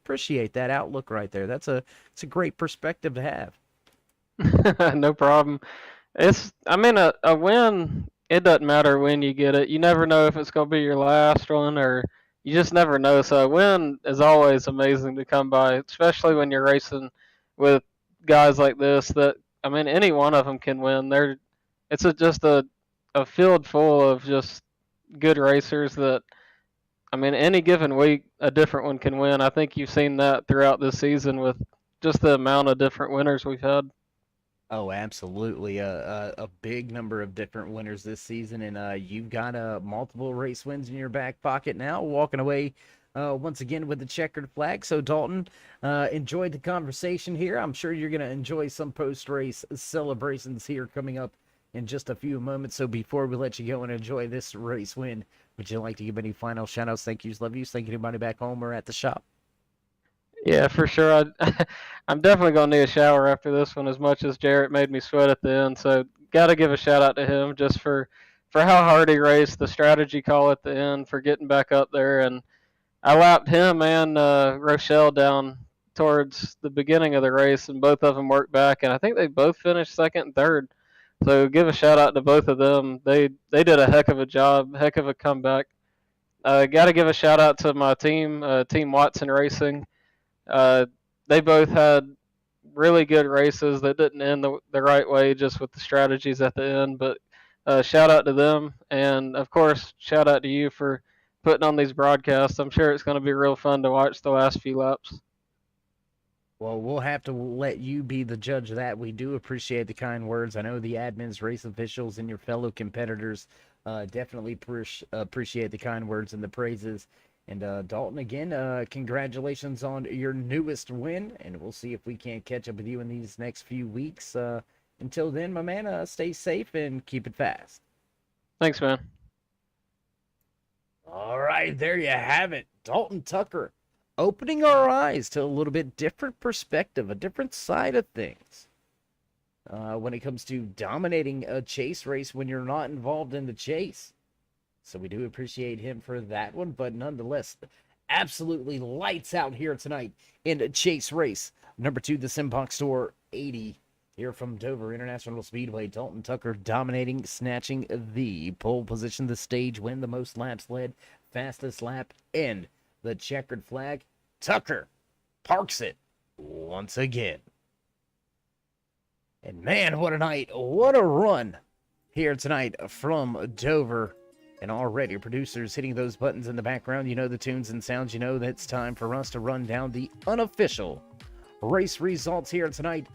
appreciate that outlook right there. It's a great perspective to have. No problem. I mean, a win, it doesn't matter when you get it. You never know if it's going to be your last one, or you just never know. So a win is always amazing to come by, especially when you're racing with guys like this that, I mean, any one of them can win. It's just a field full of just good racers that I mean, any given week, a different one can win. I think you've seen that throughout this season with just the amount of different winners we've had. Oh, absolutely. A big number of different winners this season, and you've got multiple race wins in your back pocket now, walking away once again with the checkered flag. So, Dalton, enjoyed the conversation here. I'm sure you're going to enjoy some post-race celebrations here coming up in just a few moments. So, before we let you go and enjoy this race win, would you like to give any final shout-outs, thank yous, love yous, thank anybody back home or at the shop? Yeah, for sure. I'm definitely going to need a shower after this one as much as Jarrett made me sweat at the end. So, got to give a shout out to him just for how hard he raced, the strategy call at the end, for getting back up there. And I lapped him and Rochelle down towards the beginning of the race, and both of them worked back. And I think they both finished second and third. So, give a shout out to both of them. They did a heck of a job, heck of a comeback. Got to give a shout out to my team, Team Watson Racing. They both had really good races that didn't end the right way, just with the strategies at the end. But shout out to them, and of course, shout out to you for putting on these broadcasts. I'm sure it's going to be real fun to watch the last few laps. Well, we'll have to let you be the judge of that. We do appreciate the kind words. I know the admins, race officials, and your fellow competitors definitely appreciate the kind words and the praises. And Dalton, again, congratulations on your newest win, and we'll see if we can't catch up with you in these next few weeks. Until then, my man, stay safe and keep it fast. Thanks, man. All right, there you have it. Dalton Tucker, opening our eyes to a little bit different perspective, a different side of things. When it comes to dominating a chase race when you're not involved in the chase. So we do appreciate him for that one, but nonetheless, absolutely lights out here tonight in chase race number 2, the SimBoxStore 80 here from Dover International Speedway. Dalton Tucker dominating, snatching the pole position, the stage win, the most laps led, fastest lap, and the checkered flag. Tucker parks it once again. And man, what a night, what a run here tonight from Dover. And already producers hitting those buttons in the background. You know the tunes and sounds. You know that it's time for us to run down the unofficial race results here tonight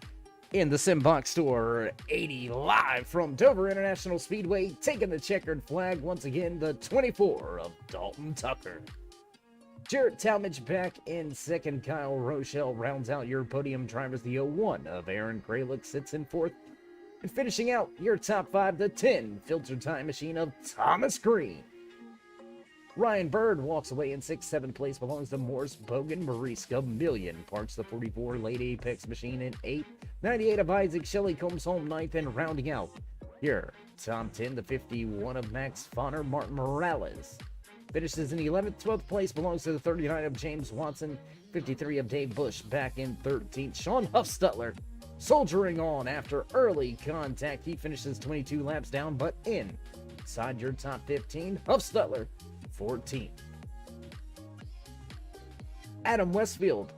in the SimBoxStore 80 live from Dover International Speedway. Taking the checkered flag once again, the 24 of Dalton Tucker. Jarrett Talmadge back in second. Kyle Rochelle rounds out your podium drivers. The 01 of Aaron Kralik sits in fourth. And finishing out your top 5, the 10 filter time machine of Thomas Green. Ryan Bird walks away in 6th, 7th place belongs to Morse Bogan. Mariska Million parks the 44 late Apex machine in 8th. 98 of Isaac Shelley comes home 9th, and rounding out your top 10, the 51 of Max Fonner. Martin Morales finishes in 11th. 12th place belongs to the 39 of James Watson. 53 of Dave Bush back in 13th. Sean Huffstutler soldiering on after early contact. He finishes 22 laps down, but inside your top 15, Huffstutler, 14. Adam Westfield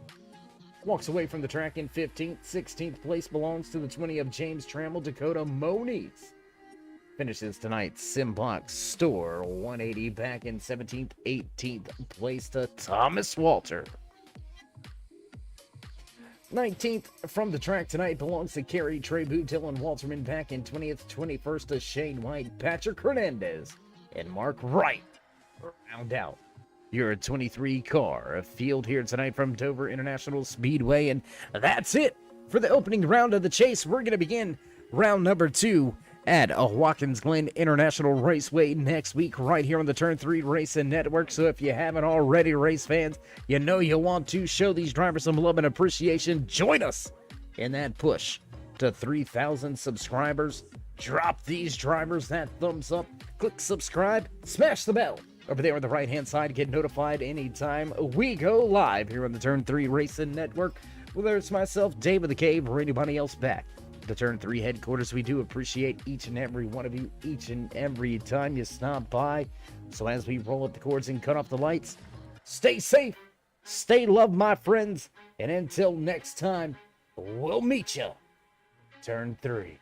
walks away from the track in 15th. 16th place belongs to the 20 of James Trammell. Dakota Moniz finishes tonight's SimBoxStore 180 back in 17th. 18th place to Thomas Walter. 19th from the track tonight belongs to Kerry Trebu. Dylan Walterman back in 20th. 21st to Shane White, Patrick Hernandez, and Mark Wright round out your 23 car field here tonight from Dover International Speedway. And that's it for the opening round of the chase. We're going to begin round number 2 at Watkins Glen International Raceway next week right here on the Turn 3 Racing Network. So if you haven't already, race fans, you know you want to show these drivers some love and appreciation. Join us in that push to 3,000 subscribers. Drop these drivers that thumbs up. Click subscribe. Smash the bell over there on the right-hand side to get notified anytime we go live here on the Turn 3 Racing Network. Whether it's myself, Dave of the Cave, or anybody else back the Turn 3 headquarters, we do appreciate each and every one of you, each and every time you stop by. So as we roll up the cords and cut off the lights, stay safe, stay loved, my friends, and until next time, we'll meet you, Turn 3.